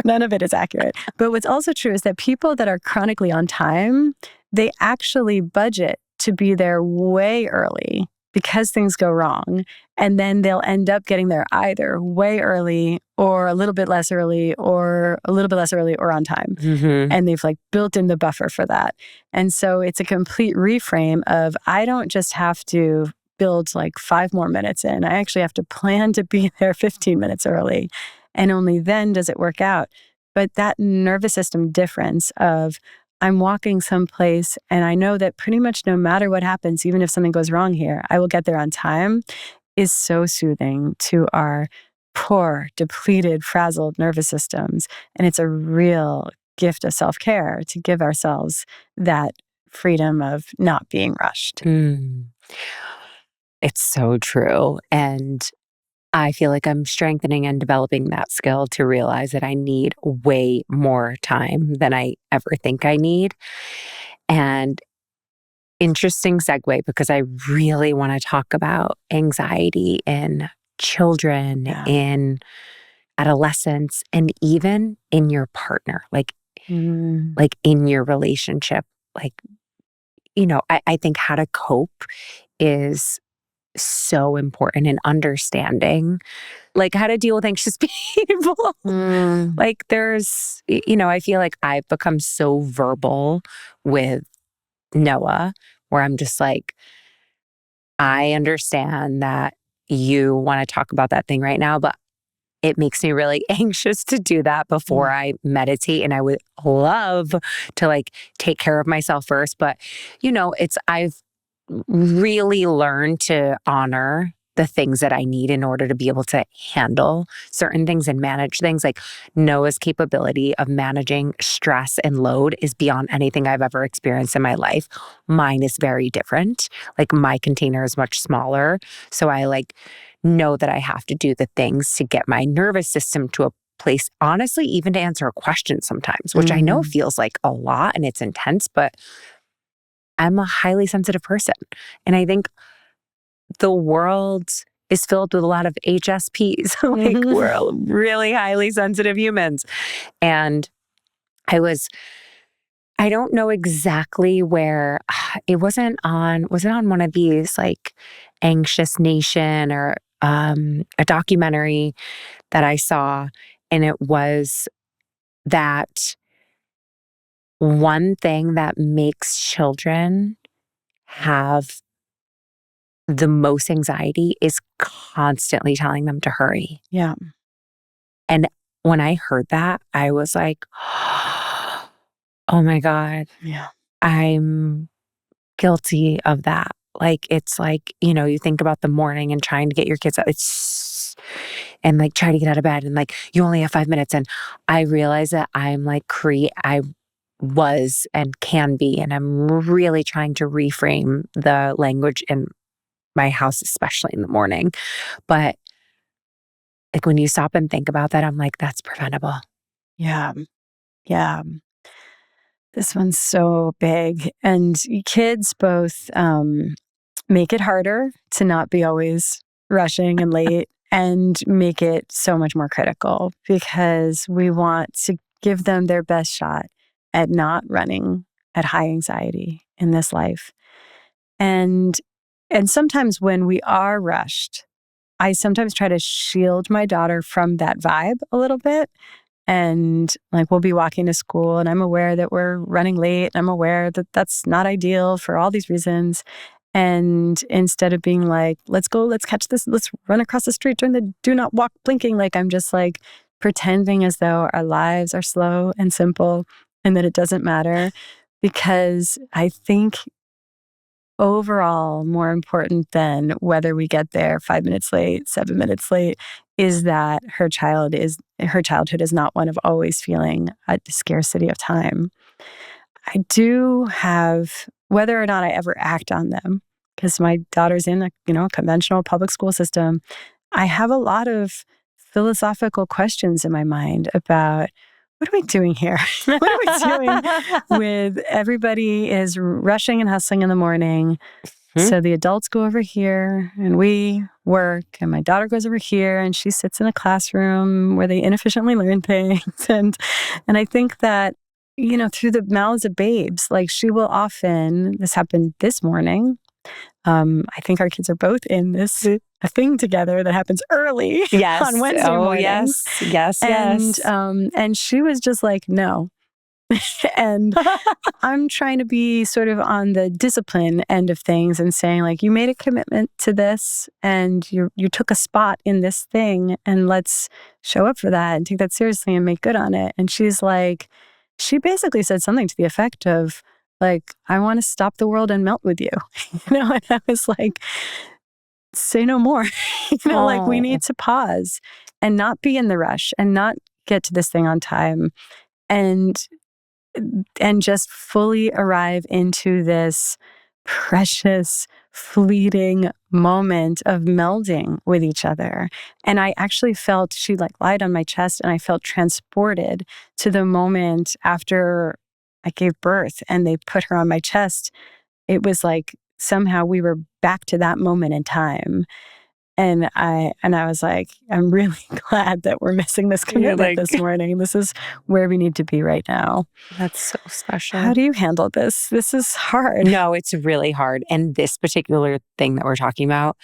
None of it is accurate. But what's also true is that people that are chronically on time, they actually budget to be there way early because things go wrong. And then they'll end up getting there either way early or a little bit less early or a little bit less early or on time. And they've like built in the buffer for that. And so it's a complete reframe of, I don't just have to build like 5 more minutes in. I actually have to plan to be there 15 minutes early. And only then does it work out. But that nervous system difference of, I'm walking someplace and I know that pretty much no matter what happens, even if something goes wrong here, I will get there on time, is so soothing to our poor, depleted, frazzled nervous systems. And it's a real gift of self-care to give ourselves that freedom of not being rushed. It's so true. And I feel like I'm strengthening and developing that skill to realize that I need way more time than I ever think I need. And interesting segue because I really want to talk about anxiety in children, Yeah. in adolescence, and even in your partner, like in your relationship. Like, I think how to cope is so important in understanding, like how to deal with anxious people. Like I feel like I've become so verbal with Noah, where I'm just like, I understand that you want to talk about that thing right now, but it makes me really anxious to do that before I meditate. And I would love to like take care of myself first. But, I've really learned to honor the things that I need in order to be able to handle certain things and manage things. Like Noah's capability of managing stress and load is beyond anything I've ever experienced in my life. Mine is very different. Like my container is much smaller. So I know that I have to do the things to get my nervous system to a place, honestly, even to answer a question sometimes, which I know feels like a lot and it's intense, but I'm a highly sensitive person. And I think the world is filled with a lot of HSPs. Like we're really highly sensitive humans. And I don't know exactly where was it on one of these like Anxious Nation or a documentary that I saw. And it was that one thing that makes children have the most anxiety is constantly telling them to hurry. Yeah. And when I heard that, I was like, oh my God, Yeah. I'm guilty of that. Like, it's like, you think about the morning and trying to get your kids out. And like try to get out of bed and like, you only have 5 minutes. And I realize that I'm like, I was and can be, and I'm really trying to reframe the language in my house, especially in the morning. But like when you stop and think about that, I'm like, that's preventable. Yeah. Yeah. This one's so big. And kids both make it harder to not be always rushing and late and make it so much more critical because we want to give them their best shot at not running at high anxiety in this life. And sometimes when we are rushed, I sometimes try to shield my daughter from that vibe a little bit. And like we'll be walking to school and I'm aware that we're running late. I'm aware that that's not ideal for all these reasons. And instead of being like, let's go, let's catch this, let's run across the street during the do not walk blinking, like I'm just like pretending as though our lives are slow and simple and that it doesn't matter. Because I think overall, more important than whether we get there 5 minutes late, 7 minutes late, is that her childhood is not one of always feeling a scarcity of time. I do have, whether or not I ever act on them, because my daughter's in a conventional public school system, I have a lot of philosophical questions in my mind about what are we doing here? What are we doing with everybody is rushing and hustling in the morning. So the adults go over here and we work, and my daughter goes over here and she sits in a classroom where they inefficiently learn things. And I think that, through the mouths of babes, like she will often, this happened this morning. I think our kids are both in this a thing together that happens early on Wednesday mornings. Yes. And she was just like, no. And I'm trying to be sort of on the discipline end of things and saying like, you made a commitment to this and you took a spot in this thing and let's show up for that and take that seriously and make good on it. And she's like, she basically said something to the effect of like, I want to stop the world and melt with you. And I was like, say no more. Like we need to pause and not be in the rush and not get to this thing on time and just fully arrive into this precious, fleeting moment of melding with each other. And I actually felt she like lied on my chest and I felt transported to the moment after I gave birth and they put her on my chest. it was like somehow we were back to that moment in time. And I was like, I'm really glad that we're missing this You're commitment like, this morning. This is where we need to be right now. that's so How special. do you handle this? This is hard. No, it's really hard. And this particular thing that we're talking about,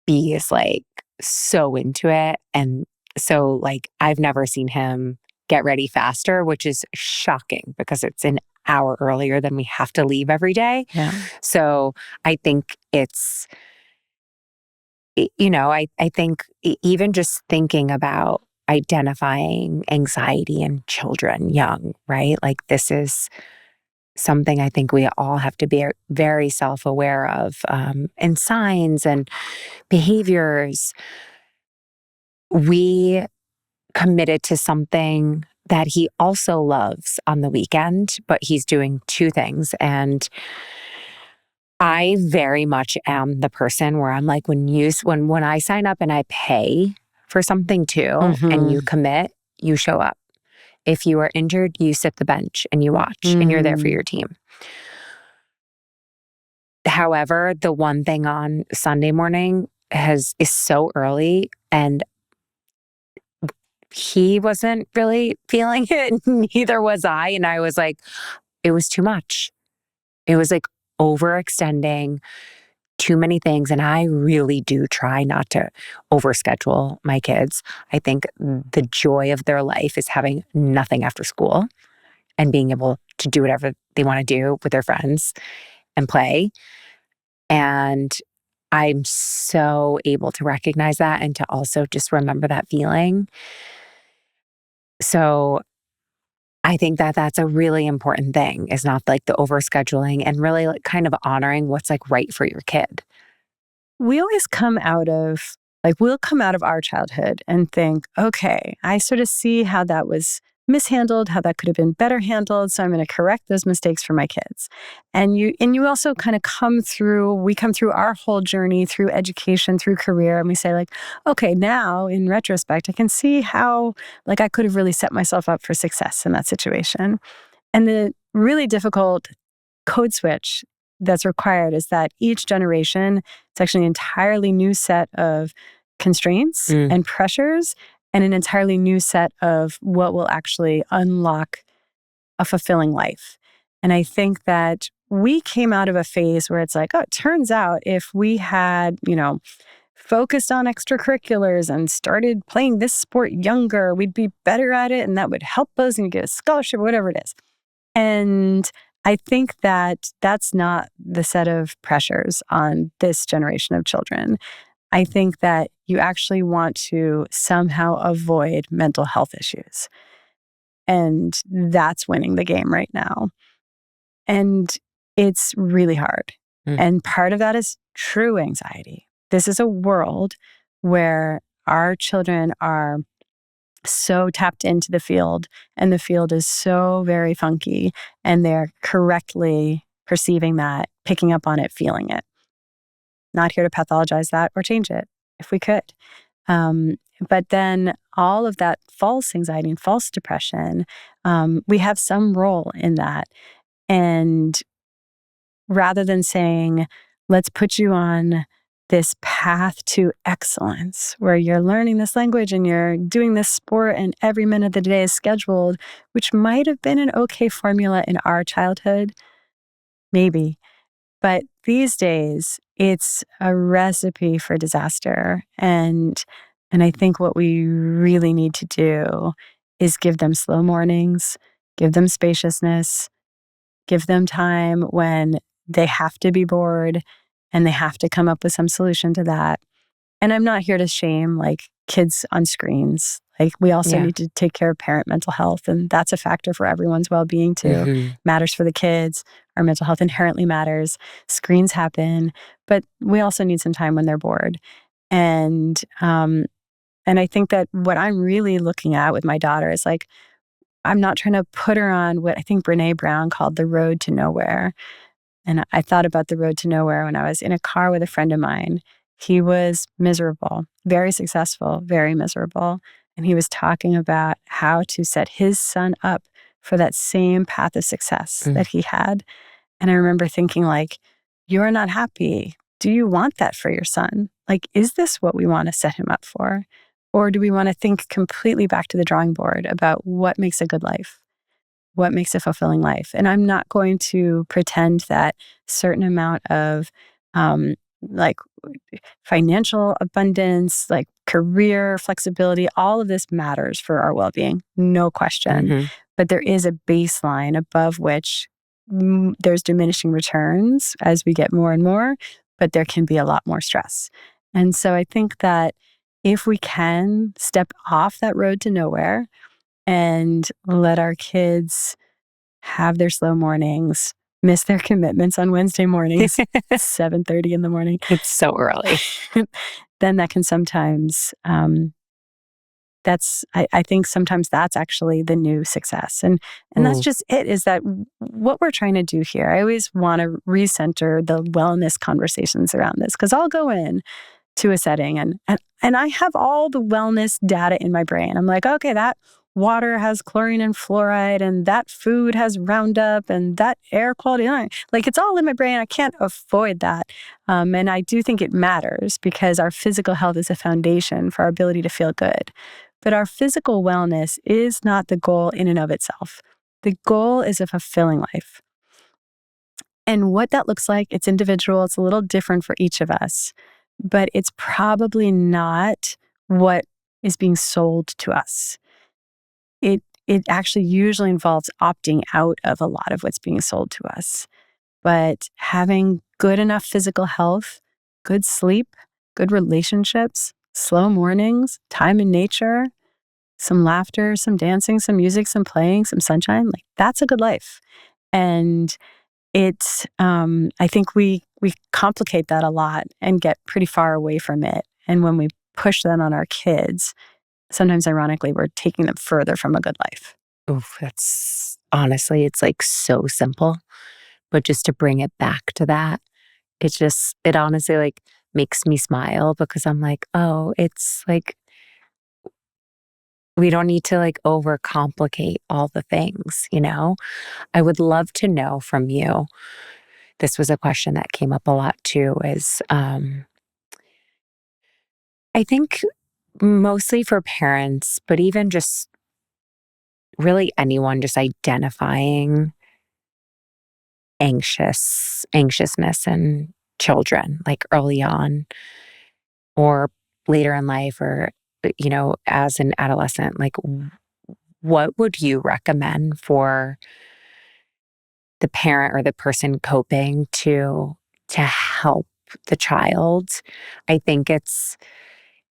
B is like so into it. And so, like, I've never seen him get ready faster, which is shocking because it's an hour earlier than we have to leave every day. Yeah. So I think it's, I think even just thinking about identifying anxiety in children young, right? Like, this is something I think we all have to be very self-aware of, and signs and behaviors. We committed to something that he also loves on the weekend, but he's doing two things. And I very much am the person where I'm like, when I sign up and I pay for something too, and you commit, you show up. If you are injured, you sit the bench and you watch and you're there for your team. However, the one thing on Sunday morning is so early, and he wasn't really feeling it. Neither was I. And I was like, it was too much. It was like overextending, too many things. And I really do try not to overschedule my kids. I think the joy of their life is having nothing after school and being able to do whatever they want to do with their friends and play. And I'm so able to recognize that and to also just remember that feeling. So I think that that's a really important thing, is not like the overscheduling and really like kind of honoring what's like right for your kid. We always we'll come out of our childhood and think, okay, I sort of see how that was mishandled, how that could have been better handled. So I'm going to correct those mistakes for my kids. And you also kind of we come through our whole journey through education, through career. And we say like, okay, now in retrospect, I can see how like I could have really set myself up for success in that situation. And the really difficult code switch that's required is that each generation, it's actually an entirely new set of constraints and pressures and an entirely new set of what will actually unlock a fulfilling life. And I think that we came out of a phase where it's like, oh, it turns out if we had, focused on extracurriculars and started playing this sport younger, we'd be better at it and that would help us and get a scholarship, whatever it is. And I think that that's not the set of pressures on this generation of children. I think that you actually want to somehow avoid mental health issues. And that's winning the game right now. And it's really hard. And part of that is true anxiety. This is a world where our children are so tapped into the field, and the field is so very funky, and they're correctly perceiving that, picking up on it, feeling it. Not here to pathologize that or change it if we could. But then all of that false anxiety and false depression, we have some role in that. And rather than saying, let's put you on this path to excellence where you're learning this language and you're doing this sport and every minute of the day is scheduled, which might have been an okay formula in our childhood, maybe. But these days, it's a recipe for disaster. And I think what we really need to do is give them slow mornings, give them spaciousness, give them time when they have to be bored and they have to come up with some solution to that. And I'm not here to shame like kids on screens. Like we also need to take care of parent mental health, and that's a factor for everyone's well-being too. Matters for the kids. Our mental health inherently matters. Screens happen, but we also need some time when they're bored. And I think that what I'm really looking at with my daughter is like, I'm not trying to put her on what I think Brene Brown called the road to nowhere. And I thought about the road to nowhere when I was in a car with a friend of mine. He was miserable, very successful, very miserable. And he was talking about how to set his son up for that same path of success that he had. And I remember thinking, like, you're not happy. Do you want that for your son? Like, is this what we want to set him up for? Or do we want to think completely back to the drawing board about what makes a good life? What makes a fulfilling life? And I'm not going to pretend that certain amount of like financial abundance, like career flexibility, all of this matters for our well-being, no question. Mm-hmm. But there is a baseline above which there's diminishing returns as we get more and more, but there can be a lot more stress. And so I think that if we can step off that road to nowhere and let our kids have their slow mornings, miss their commitments on Wednesday mornings, 7:30 in the morning, It's so early. then that can sometimes, I think sometimes that's actually the new success. And that's Ooh. just it, is that what we're trying to do here. I always want to recenter the wellness conversations around this, because I'll go in to a setting and I have all the wellness data in my brain. I'm like, okay, that water has chlorine and fluoride, and that food has Roundup, and that air quality, like, it's all in my brain. I can't avoid that. And I do think it matters because our physical health is a foundation for our ability to feel good. But our physical wellness is not the goal in and of itself. The goal is a fulfilling life. And what that looks like, it's individual. It's a little different for each of us, but it's probably not what is being sold to us. It actually usually involves opting out of a lot of what's being sold to us. But having good enough physical health, good sleep, good relationships, slow mornings, time in nature, some laughter, some dancing, some music, some playing, some sunshine, like, that's a good life. And I think we complicate that a lot and get pretty far away from it. And when we push that on our kids, sometimes ironically, we're taking them further from a good life. Oof, that's honestly, it's like so simple. But just to bring it back to that, it honestly like makes me smile because I'm like, oh, it's like we don't need to like overcomplicate all the things, you know? I would love to know from you. This was a question that came up a lot too, is I think mostly for parents, but even just really anyone just identifying anxiousness in children, like early on or later in life or, as an adolescent, like what would you recommend for the parent or the person coping to help the child? I think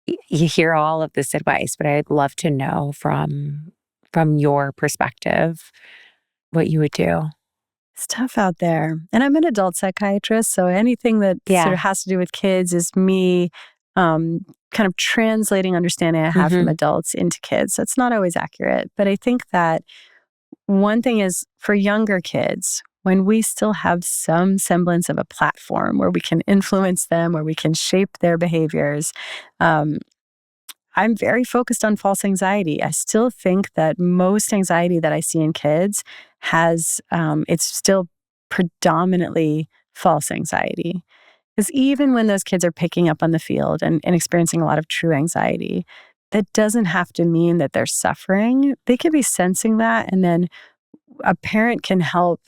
you hear all of this advice, but I'd love to know from your perspective what you would do. It's tough out there. And I'm an adult psychiatrist, so anything that sort Yeah. of has to do with kids is me kind of translating understanding I have from Mhm. adults into kids. That's not always accurate. But I think that one thing is for younger kids, when we still have some semblance of a platform where we can influence them, where we can shape their behaviors, um, I'm very focused on false anxiety. I still think that most anxiety that I see in kids it's still predominantly false anxiety. Because even when those kids are picking up on the field and experiencing a lot of true anxiety, that doesn't have to mean that they're suffering. They could be sensing that. And then a parent can help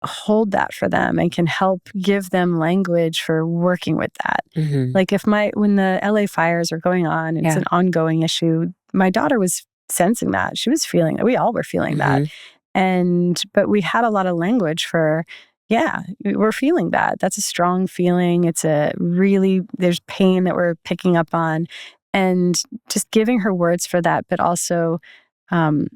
hold that for them and can help give them language for working with that. Mhm. Like when the LA fires are going on, it's Yeah. an ongoing issue. My daughter was sensing that. She was feeling that. We all were feeling that. Mhm. But we had a lot of language for, yeah, we're feeling that. That's a strong feeling. There's pain that we're picking up on. And just giving her words for that, but also um,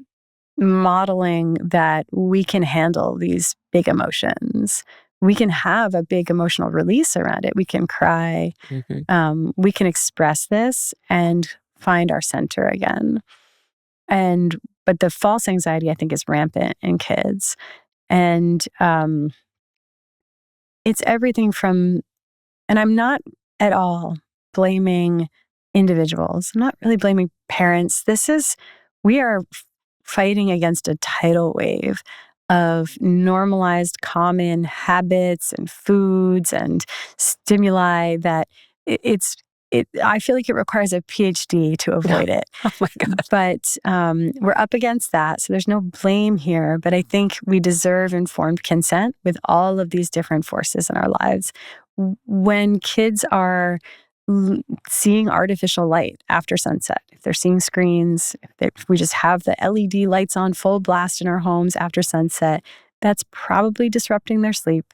modeling that we can handle these big emotions. We can have a big emotional release around it. We can cry. Mhm. We can express this and find our center again. But the false anxiety, I think, is rampant in kids. And it's everything from, and I'm not at all blaming individuals. I'm not really blaming parents. We are fighting against a tidal wave of normalized common habits and foods and stimuli that I feel like it requires a PhD to avoid it. Oh my God. But we're up against that. So there's no blame here. But I think we deserve informed consent with all of these different forces in our lives. When kids are seeing artificial light after sunset, if they're seeing screens, if we just have the LED lights on full blast in our homes after sunset, that's probably disrupting their sleep,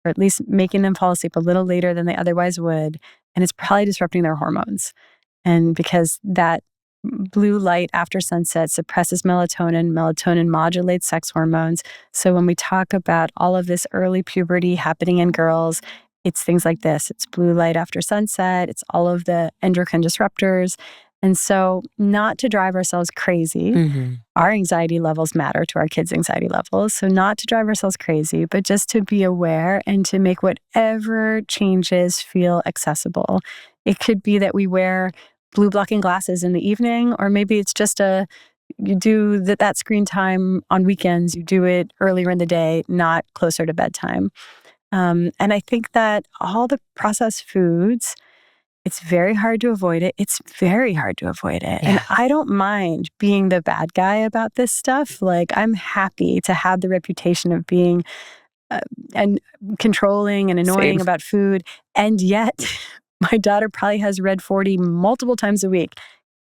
or at least making them fall asleep a little later than they otherwise would. And it's probably disrupting their hormones. And because that blue light after sunset suppresses melatonin, melatonin modulates sex hormones. So when we talk about all of this early puberty happening in girls, it's things like this. It's blue light after sunset. It's all of the endocrine disruptors. And so not to drive ourselves crazy, our anxiety levels matter to our kids' anxiety levels. So not to drive ourselves crazy, but just to be aware and to make whatever changes feel accessible. It could be that we wear blue blocking glasses in the evening, or maybe it's just you do that screen time on weekends, you do it earlier in the day, not closer to bedtime. And I think that all the processed foods, it's very hard to avoid it. It's very hard to avoid it. Yeah. And I don't mind being the bad guy about this stuff. Like, I'm happy to have the reputation of being and controlling and annoying Same. about food. And yet, my daughter probably has Red 40 multiple times a week,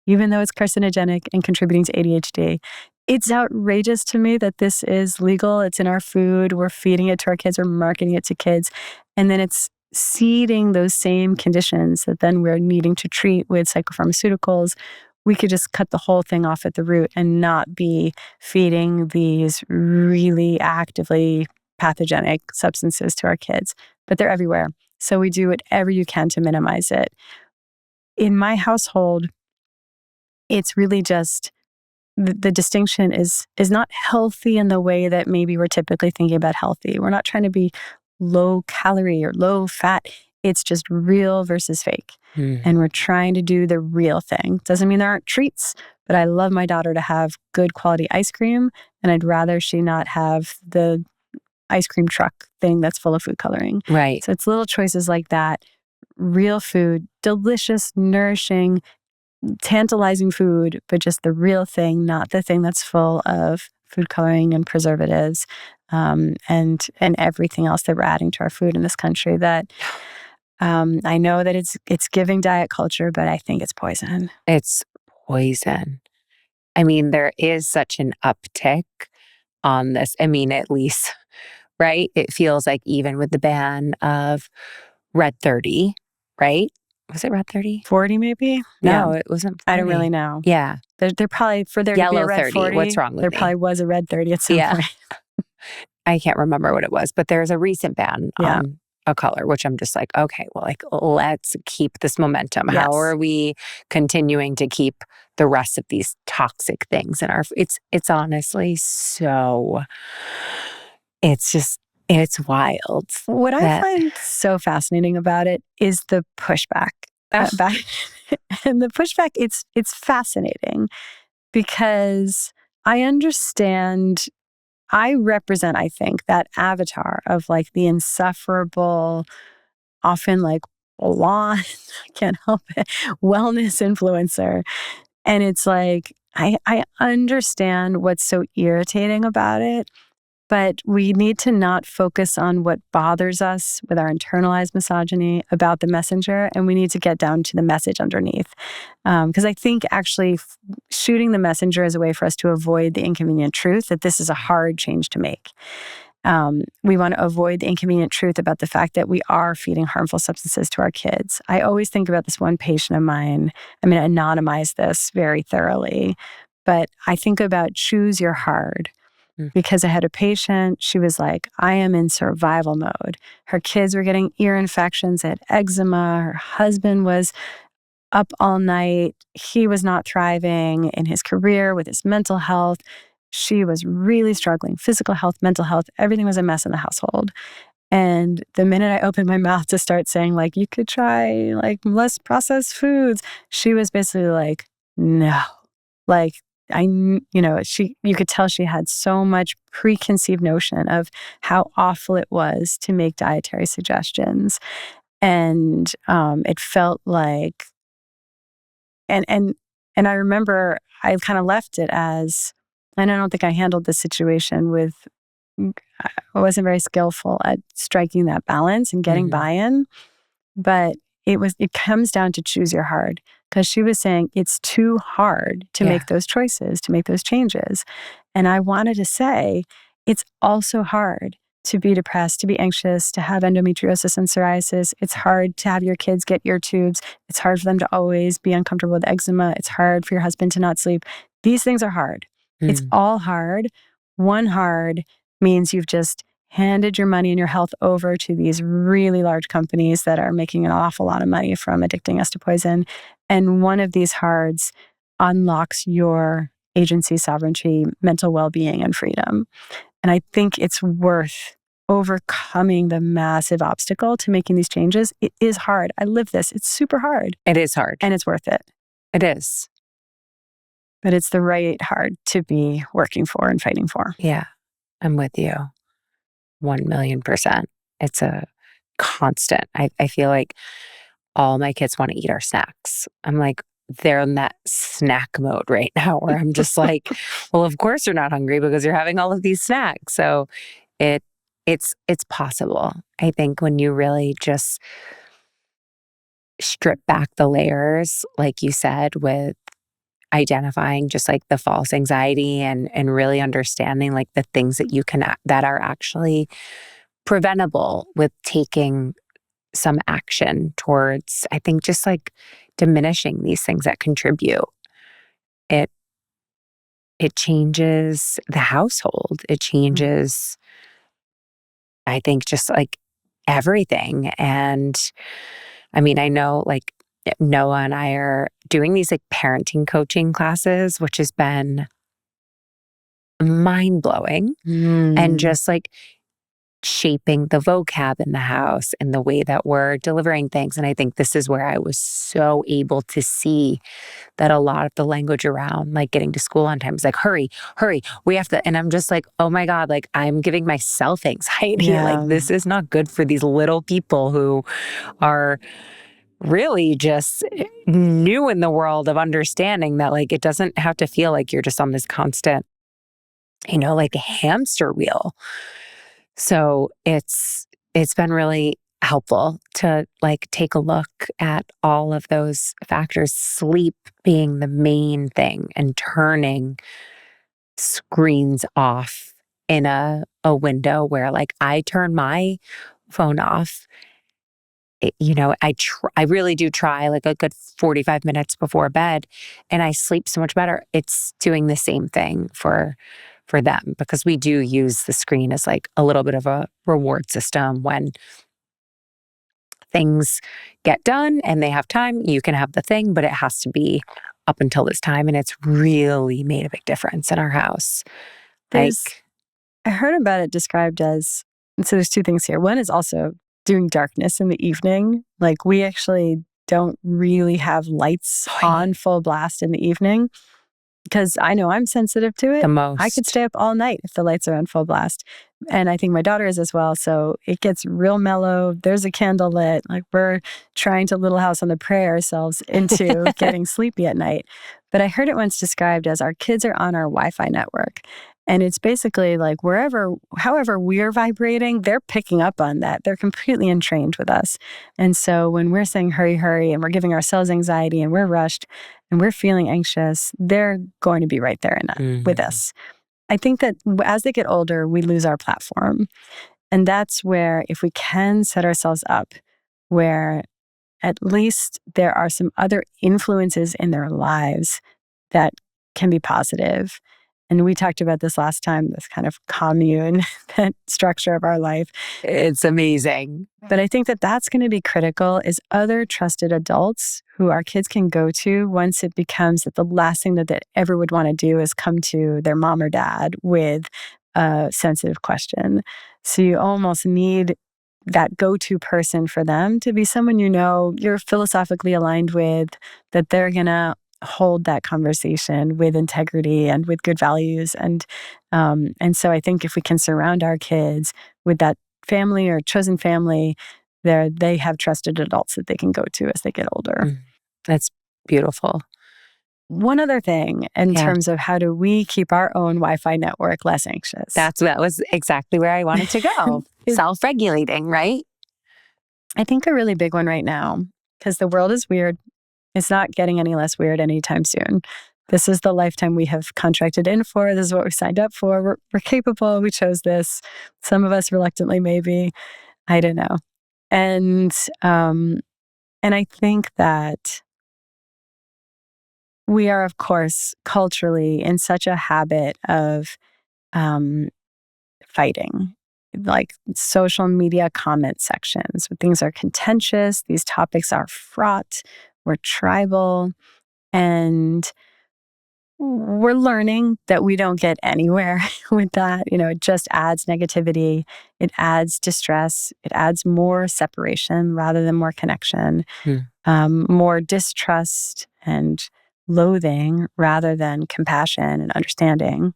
even though it's carcinogenic and contributing to ADHD. It's outrageous to me that this is legal. It's in our food. We're feeding it to our kids. We're marketing it to kids. And then it's seeding those same conditions that then we're needing to treat with psychopharmaceuticals. We could just cut the whole thing off at the root and not be feeding these really actively pathogenic substances to our kids. But they're everywhere. So we do whatever you can to minimize it. In my household, it's really just the distinction is not healthy in the way that maybe we're typically thinking about healthy. We're not trying to be low calorie or low fat. It's just real versus fake. And we're trying to do the real thing. Doesn't mean there aren't treats, but I love my daughter to have good quality ice cream, and I'd rather she not have the ice cream truck thing that's full of food coloring. Right. So it's little choices like that. Real food, delicious, nourishing, tantalizing food, but just the real thing, not the thing that's full of food coloring and preservatives, and everything else that we're adding to our food in this country. That I know that it's giving diet culture, but I think it's poison. It's poison. I mean, there is such an uptick on this. I mean, at least, right? It feels like even with the ban of Red 30, right? Was it Red 30? 40 maybe? No, it wasn't 40. I don't really know. Yeah. They're probably, for there to be Yellow a red 30. 40, What's wrong with there me? probably was a red 30 at some point. I can't remember what it was, but there's a recent ban on a color, which I'm just like, okay, well, like, let's keep this momentum. Yes. How are we continuing to keep the rest of these toxic things in our, it's honestly so, it's wild. What I find so fascinating about it is the pushback. And the pushback, it's fascinating because I understand, I represent, I think, that avatar of like the insufferable, often like blonde, I can't help it, wellness influencer. And it's like, I understand what's so irritating about it, but we need to not focus on what bothers us with our internalized misogyny about the messenger, and we need to get down to the message underneath. Because I think actually shooting the messenger is a way for us to avoid the inconvenient truth that this is a hard change to make. We want to avoid the inconvenient truth about the fact that we are feeding harmful substances to our kids. I always think about this one patient of mine. I'm going to anonymize this very thoroughly, but I think about choose your hard. Because I had a patient, she was like, I am in survival mode. Her kids were getting ear infections, they had eczema. Her husband was up all night. He was not thriving in his career with his mental health. She was really struggling, physical health, mental health, everything was a mess in the household. And the minute I opened my mouth to start saying, like, you could try like less processed foods, she was basically like, no, like, you could tell she had so much preconceived notion of how awful it was to make dietary suggestions. And it felt like, and, and, and I remember I kind of left it as, and I don't think I handled the situation with, I wasn't very skillful at striking that balance and getting buy-in. But it comes down to choose your hard, because she was saying it's too hard to make those choices, to make those changes. And I wanted to say, it's also hard to be depressed, to be anxious, to have endometriosis and psoriasis. It's hard to have your kids get ear tubes. It's hard for them to always be uncomfortable with eczema. It's hard for your husband to not sleep. These things are hard. It's all hard. One hard means you've just handed your money and your health over to these really large companies that are making an awful lot of money from addicting us to poison. And one of these hards unlocks your agency, sovereignty, mental well-being, and freedom. And I think it's worth overcoming the massive obstacle to making these changes. It is hard. I live this. It's super hard. It is hard. And it's worth it. It is. But it's the right hard to be working for and fighting for. Yeah, I'm with you. 1,000,000%. It's a constant. I feel like all my kids want to eat our snacks. I'm like, they're in that snack mode right now where I'm just like, well, of course you're not hungry because you're having all of these snacks. So it's possible. I think when you really just strip back the layers, like you said, with identifying just like the false anxiety and really understanding like the things that you can that are actually preventable with taking some action towards, I think, just like diminishing these things that contribute. It changes the household. It changes, I think, just like everything. And I mean, I know like Noah and I are doing these like parenting coaching classes, which has been mind blowing and just like shaping the vocab in the house and the way that we're delivering things. And I think this is where I was so able to see that a lot of the language around like getting to school on time is like, hurry, we have to. And I'm just like, oh my God, like I'm giving myself anxiety. Yeah. Like this is not good for these little people who are really just new in the world of understanding that like it doesn't have to feel like you're just on this constant, like a hamster wheel. So it's been really helpful to like take a look at all of those factors, sleep being the main thing, and turning screens off in a window where like I turn my phone off. I really do try like a good 45 minutes before bed, and I sleep so much better. It's doing the same thing for them, because we do use the screen as like a little bit of a reward system. When things get done and they have time, you can have the thing, but it has to be up until this time. And it's really made a big difference in our house. I heard about it described as, so there's two things here. One is also doing darkness in the evening. Like we actually don't really have lights on full blast in the evening, because I know I'm sensitive to it. The most. I could stay up all night if the lights are on full blast. And I think my daughter is as well. So it gets real mellow. There's a candle lit. Like we're trying to Little House on the Prairie ourselves into getting sleepy at night. But I heard it once described as our kids are on our Wi-Fi network. And it's basically like however we're vibrating, they're picking up on that. They're completely entrained with us. And so when we're saying hurry, hurry, and we're giving ourselves anxiety and we're rushed and we're feeling anxious, they're going to be right there with us. I think that as they get older, we lose our platform. And that's where, if we can set ourselves up where at least there are some other influences in their lives that can be positive. And we talked about this last time, this kind of commune, that structure of our life. It's amazing. But I think that that's going to be critical, is other trusted adults who our kids can go to once it becomes that the last thing that they ever would want to do is come to their mom or dad with a sensitive question. So you almost need that go-to person for them to be someone you're philosophically aligned with, that they're going to hold that conversation with integrity and with good values. And so I think if we can surround our kids with that family or chosen family, they have trusted adults that they can go to as they get older. That's beautiful. One other thing in Yeah. terms of how do we keep our own Wi-Fi network less anxious? That was exactly where I wanted to go. Self-regulating, right? I think a really big one right now, because the world is weird. It's not getting any less weird anytime soon. This is the lifetime we have contracted in for. This is what we signed up for. We're capable. We chose this. Some of us reluctantly, maybe. I don't know. And I think that we are, of course, culturally in such a habit of fighting, like social media comment sections. Things are contentious. These topics are fraught. We're tribal. And we're learning that we don't get anywhere with that. It just adds negativity. It adds distress. It adds more separation rather than more connection, more distrust and loathing rather than compassion and understanding.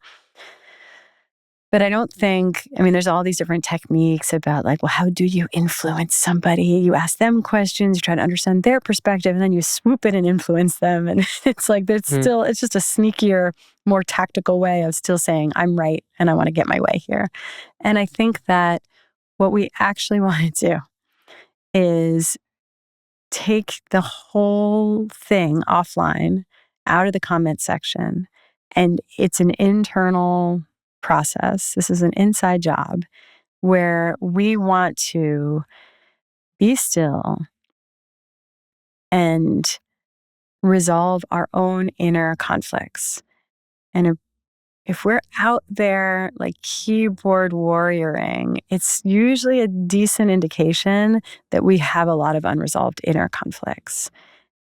But I don't think, there's all these different techniques about like, well, how do you influence somebody? You ask them questions, you try to understand their perspective, and then you swoop in and influence them. And it's like, it's just a sneakier, more tactical way of still saying, I'm right and I want to get my way here. And I think that what we actually want to do is take the whole thing offline, out of the comment section. And it's an internal process. This is an inside job where we want to be still and resolve our own inner conflicts. And if we're out there like keyboard warrioring, it's usually a decent indication that we have a lot of unresolved inner conflicts.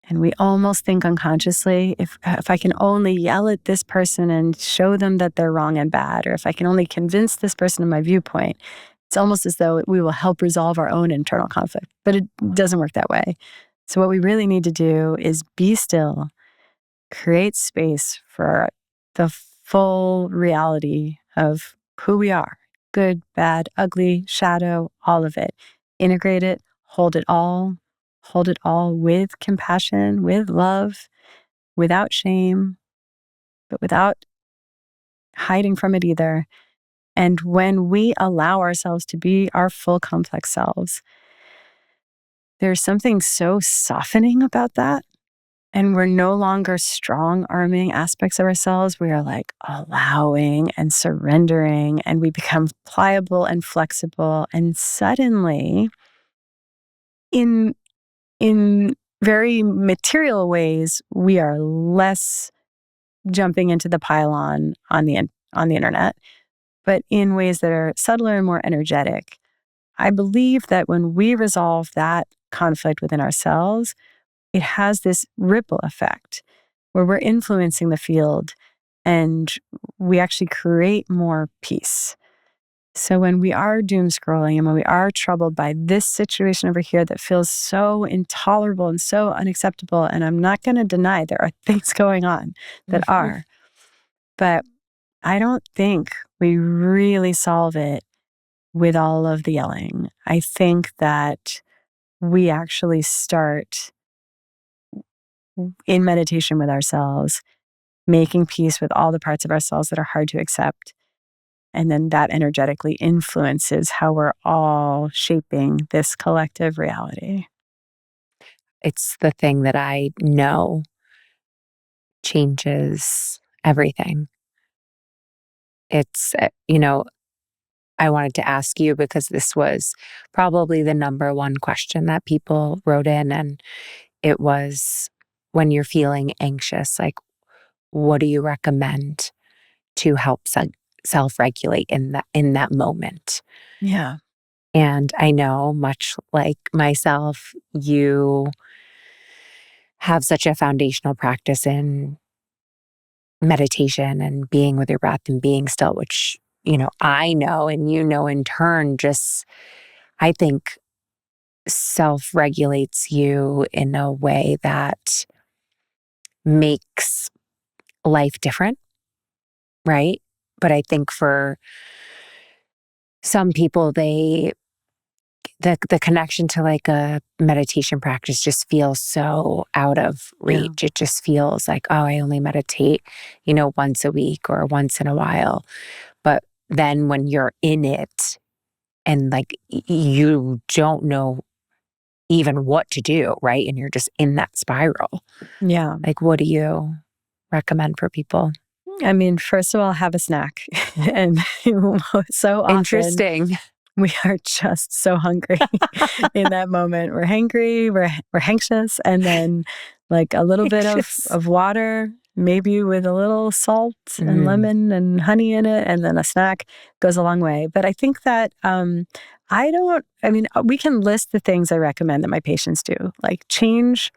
And we almost think unconsciously, if I can only yell at this person and show them that they're wrong and bad, or if I can only convince this person of my viewpoint, it's almost as though we will help resolve our own internal conflict. But it doesn't work that way. So what we really need to do is be still, create space for the full reality of who we are, good, bad, ugly, shadow, all of it. Integrate it, hold it all with compassion, with love, without shame, but without hiding from it either. And when we allow ourselves to be our full complex selves, there's something so softening about that. And we're no longer strong arming aspects of ourselves. We are like allowing and surrendering, and we become pliable and flexible. And suddenly, in very material ways, we are less jumping into the pylon on the internet, but in ways that are subtler and more energetic. I believe that when we resolve that conflict within ourselves, it has this ripple effect where we're influencing the field and we actually create more peace. So when we are doom scrolling and when we are troubled by this situation over here that feels so intolerable and so unacceptable, and I'm not going to deny there are things going on that are, but I don't think we really solve it with all of the yelling. I think that we actually start in meditation with ourselves, making peace with all the parts of ourselves that are hard to accept. And then that energetically influences how we're all shaping this collective reality. It's the thing that I know changes everything. It's, I wanted to ask you because this was probably the number one question that people wrote in. And it was, when you're feeling anxious, like, what do you recommend to help self-regulate in that moment? Yeah. And I know, much like myself, you have such a foundational practice in meditation and being with your breath and being still, which, I know, and in turn, just, I think, self-regulates you in a way that makes life different, right? But I think for some people, the connection to like a meditation practice just feels so out of Yeah. reach. It just feels like, oh, I only meditate, once a week or once in a while. But then when you're in it and like you don't know even what to do, right? And you're just in that spiral. Yeah. Like, what do you recommend for people? I mean, first of all, have a snack. And so often Interesting. we are just so hungry in that moment. We're hangry, we're anxious, and then like a little bit Anxious. of water, maybe with a little salt and Mm, lemon and honey in it, and then a snack goes a long way. But I think that we can list the things I recommend that my patients do, like change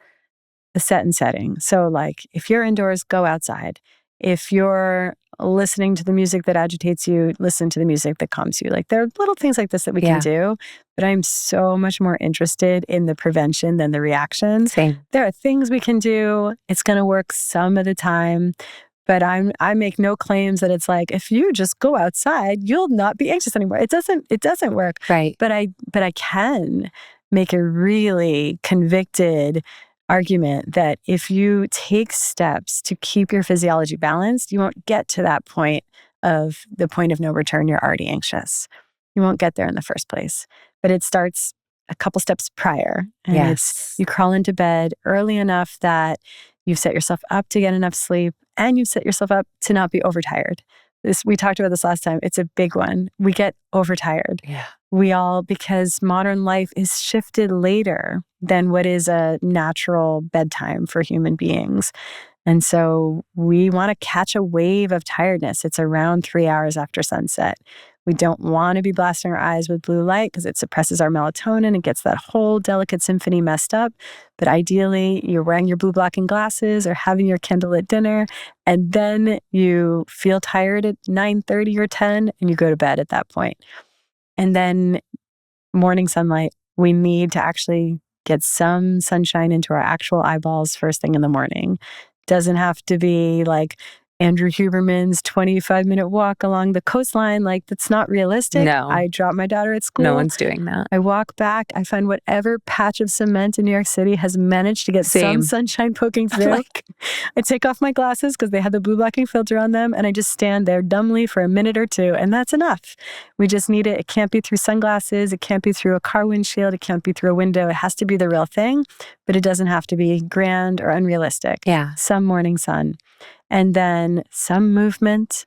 the set and setting. So, like, if you're indoors, go outside. If you're listening to the music that agitates you, listen to the music that calms you. Like, there are little things like this that we can yeah, do, but I'm so much more interested in the prevention than the reaction. same. There are things we can do. It's going to work some of the time, but I make no claims that it's like if you just go outside, you'll not be anxious anymore. It doesn't work. Right. But I can make a really convicted argument that if you take steps to keep your physiology balanced, you won't get to that point of the point of no return. You're already anxious. You won't get there in the first place. But it starts a couple steps prior. And it's Yes. you crawl into bed early enough that you've set yourself up to get enough sleep and you've set yourself up to not be overtired. We talked about this last time. It's a big one. We get overtired. Yeah. Because modern life is shifted later than what is a natural bedtime for human beings. And so we want to catch a wave of tiredness. It's around 3 hours after sunset. We don't want to be blasting our eyes with blue light because it suppresses our melatonin and gets that whole delicate symphony messed up. But ideally, you're wearing your blue blocking glasses or having your candlelit dinner, and then you feel tired at 9:30 or 10, and you go to bed at that point. And then morning sunlight, we need to actually get some sunshine into our actual eyeballs first thing in the morning. Doesn't have to be like Andrew Huberman's 25-minute walk along the coastline. Like, that's not realistic. No, I drop my daughter at no school. one's doing that. I walk back. I find whatever patch of cement in New York City has managed to get some Same. sunshine poking through. Like, I take off my glasses because they have the blue blocking filter on them, and I just stand there dumbly for a minute or two, and that's enough. We just need it. It can't be through sunglasses. It can't be through a car windshield. It can't be through a window. It has to be the real thing, but it doesn't have to be grand or unrealistic. yeah. Some morning sun. And then some movement.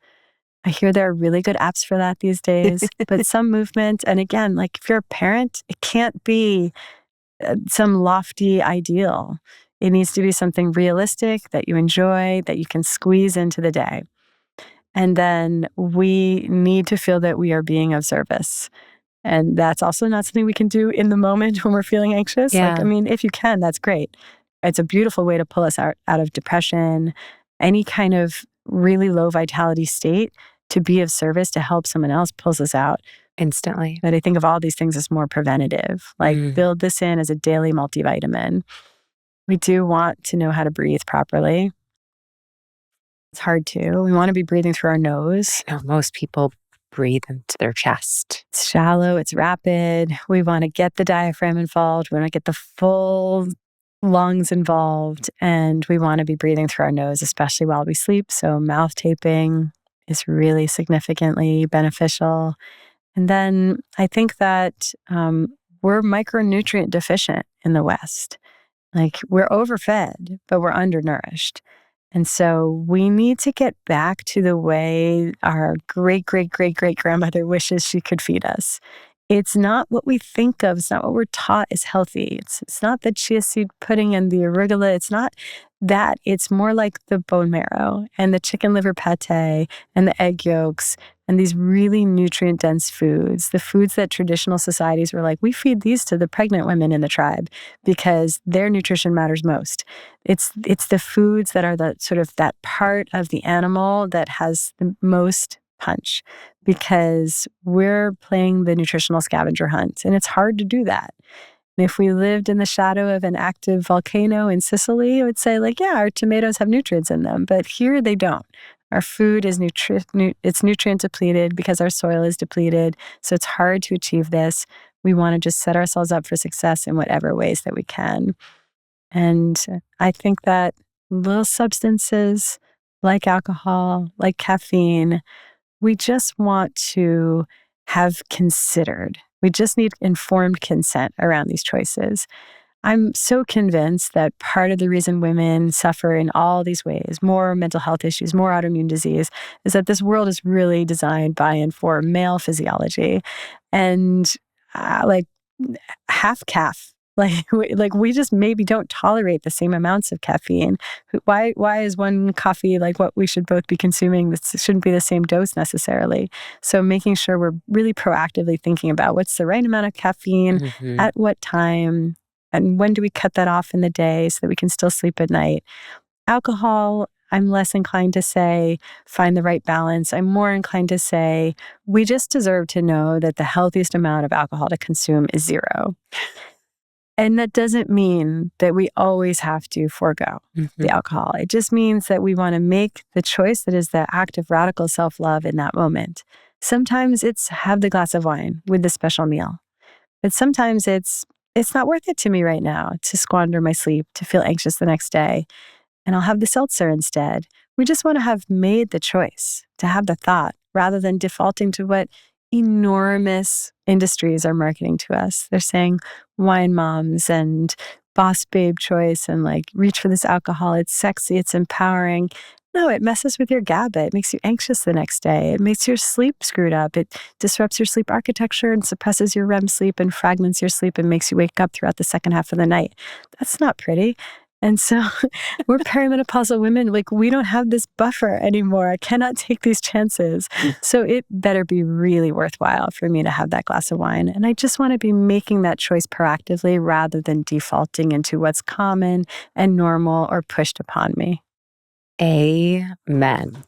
I hear there are really good apps for that these days, but some movement. And again, like if you're a parent, it can't be some lofty ideal. It needs to be something realistic that you enjoy, that you can squeeze into the day. And then we need to feel that we are being of service. And that's also not something we can do in the moment when we're feeling anxious. Like, I Yeah. mean, if you can, that's great. It's a beautiful way to pull us out of depression, any kind of really low vitality state. To be of service to help someone else pulls us out. Instantly. But I think of all these things as more preventative, like build this in as a daily multivitamin. We do want to know how to breathe properly. It's hard to. We want to be breathing through our nose. I know most people breathe into their chest. It's shallow, it's rapid. We want to get the diaphragm involved. We want to get the full lungs involved. And we want to be breathing through our nose, especially while we sleep. So mouth taping is really significantly beneficial. And then I think that we're micronutrient deficient in the West. Like, we're overfed, but we're undernourished. And so we need to get back to the way our great, great, great, great grandmother wishes she could feed us. It's not what we think of. It's not what we're taught is healthy. It's not the chia seed pudding and the arugula. It's not that. It's more like the bone marrow and the chicken liver pate and the egg yolks and these really nutrient dense foods, the foods that traditional societies were like, we feed these to the pregnant women in the tribe because their nutrition matters most. It's the foods that are the sort of that part of the animal that has the most punch, because we're playing the nutritional scavenger hunt, and it's hard to do that. If we lived in the shadow of an active volcano in Sicily, I would say, like, yeah, our tomatoes have nutrients in them, but here they don't. Our food is it's nutrient depleted because our soil is depleted. So it's hard to achieve this. We want to just set ourselves up for success in whatever ways that we can. And I think that little substances like alcohol, like caffeine, we just want to have considered. We just need informed consent around these choices. I'm so convinced that part of the reason women suffer in all these ways, more mental health issues, more autoimmune disease, is that this world is really designed by and for male physiology. And like half caff. Like we just maybe don't tolerate the same amounts of caffeine. Why is one coffee like what we should both be consuming? This shouldn't be the same dose necessarily. So making sure we're really proactively thinking about what's the right amount of caffeine, at what time, and when do we cut that off in the day so that we can still sleep at night. Alcohol, I'm less inclined to say find the right balance. I'm more inclined to say we just deserve to know that the healthiest amount of alcohol to consume is 0. And that doesn't mean that we always have to forego the alcohol. It just means that we want to make the choice that is the act of radical self-love in that moment. Sometimes it's have the glass of wine with the special meal. But sometimes it's not worth it to me right now to squander my sleep, to feel anxious the next day, and I'll have the seltzer instead. We just want to have made the choice, to have the thought, rather than defaulting to what enormous industries are marketing to us. They're saying wine moms and boss babe choice and like reach for this alcohol. It's sexy, it's empowering. No, it messes with your GABA. It makes you anxious the next day. It makes your sleep screwed up. It disrupts your sleep architecture and suppresses your REM sleep and fragments your sleep and makes you wake up throughout the second half of the night. That's not pretty. And so we're perimenopausal women. Like, we don't have this buffer anymore. I cannot take these chances. So it better be really worthwhile for me to have that glass of wine. And I just want to be making that choice proactively rather than defaulting into what's common and normal or pushed upon me. Amen.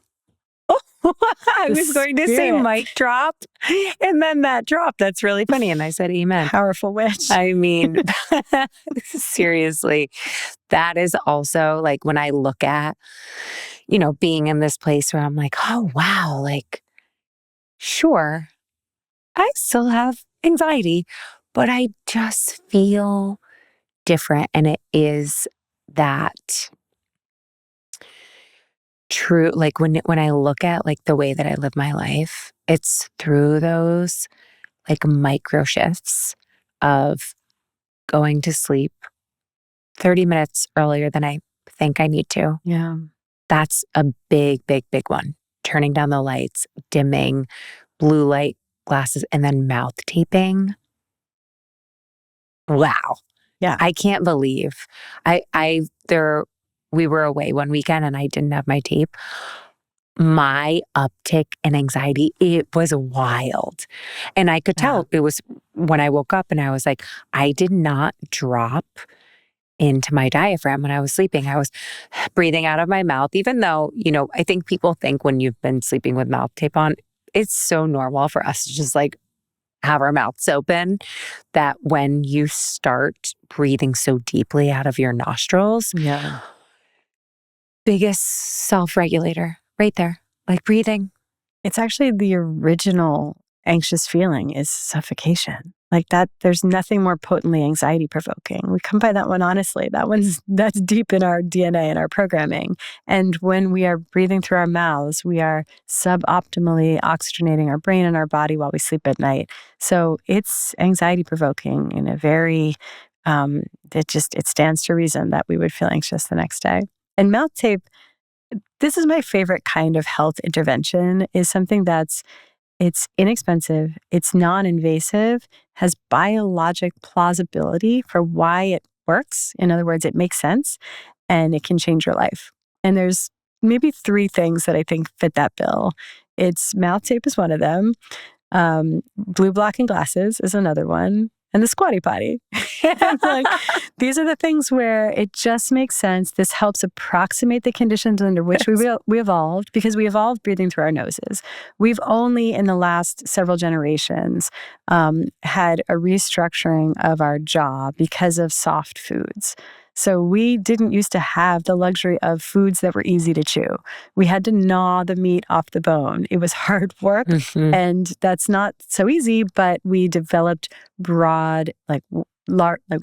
I was going to say mic drop, and then that drop. That's really funny. And I said amen. Powerful witch. I mean, seriously, that is also like when I look at, being in this place where I'm like, oh, wow, like, sure, I still have anxiety, but I just feel different. And it is that true. Like when I look at like the way that I live my life, it's through those like micro shifts of going to sleep 30 minutes earlier than I think I need to. Yeah. That's a big, big, big one. Turning down the lights, dimming, blue light glasses, and then mouth taping. Wow. Yeah. I can't believe we were away one weekend and I didn't have my tape. My uptick in anxiety, it was wild. And I could tell it was when I woke up and I was like, I did not drop into my diaphragm when I was sleeping. I was breathing out of my mouth, even though, I think people think when you've been sleeping with mouth tape on, it's so normal for us to just like have our mouths open, that when you start breathing so deeply out of your nostrils, biggest self-regulator right there, like breathing. It's actually the original anxious feeling is suffocation. Like that, there's nothing more potently anxiety provoking. We come by that one honestly. That's deep in our DNA and our programming. And when we are breathing through our mouths, we are suboptimally oxygenating our brain and our body while we sleep at night. So it's anxiety provoking in a very, it stands to reason that we would feel anxious the next day. And mouth tape, this is my favorite kind of health intervention, is something it's inexpensive, it's non-invasive, has biologic plausibility for why it works. In other words, it makes sense and it can change your life. And there's maybe 3 things that I think fit that bill. It's mouth tape is one of them. Blue blocking glasses is another one. and the squatty potty. And like, these are the things where it just makes sense. This helps approximate the conditions under which we evolved, because we evolved breathing through our noses. We've only in the last several generations had a restructuring of our jaw because of soft foods. So we didn't used to have the luxury of foods that were easy to chew. We had to gnaw the meat off the bone. It was hard work, and that's not so easy, but we developed broad, like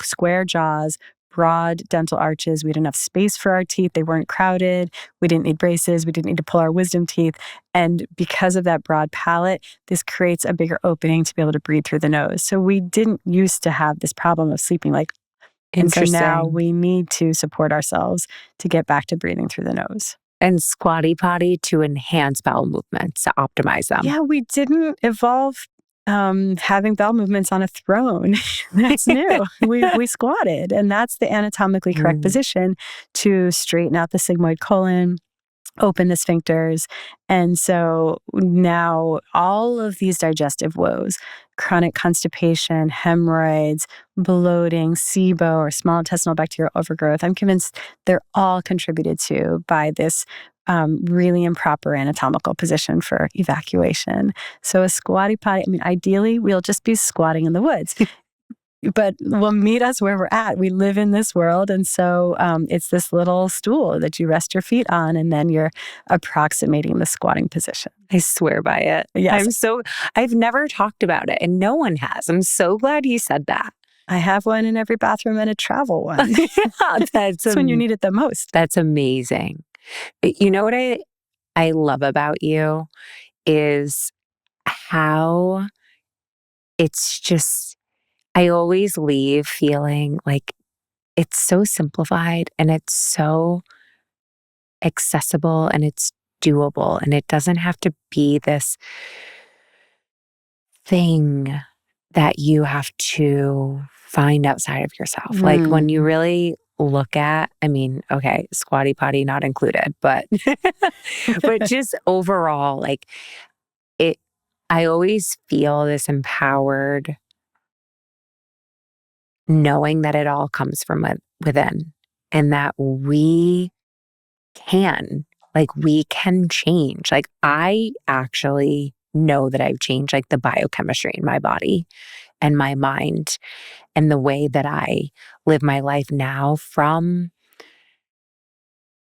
square jaws, broad dental arches. We had enough space for our teeth. They weren't crowded. We didn't need braces. We didn't need to pull our wisdom teeth. And because of that broad palate, this creates a bigger opening to be able to breathe through the nose. So we didn't used to have this problem of sleeping like. And so now we need to support ourselves to get back to breathing through the nose. And squatty potty to enhance bowel movements, to optimize them. Yeah, we didn't evolve having bowel movements on a throne. That's new. We squatted, and that's the anatomically correct position to straighten out the sigmoid colon, open the sphincters. And so now all of these digestive woes, chronic constipation, hemorrhoids, bloating, SIBO, or small intestinal bacterial overgrowth, I'm convinced they're all contributed to by this really improper anatomical position for evacuation. So a squatty potty, I mean, ideally, we'll just be squatting in the woods. But will meet us where we're at. We live in this world. And so it's this little stool that you rest your feet on, and then you're approximating the squatting position. I swear by it. Yes. I've never talked about it, and no one has. I'm so glad you said that. I have one in every bathroom and a travel one. That's when you need it the most. That's amazing. You know what I love about you is how it's just, I always leave feeling like it's so simplified and it's so accessible and it's doable, and it doesn't have to be this thing that you have to find outside of yourself. Like when you really look at, I mean, okay, squatty potty not included, but but just overall, like I always feel this empowered knowing that it all comes from within, and that we can change. Like I actually know that I've changed like the biochemistry in my body and my mind and the way that I live my life now, from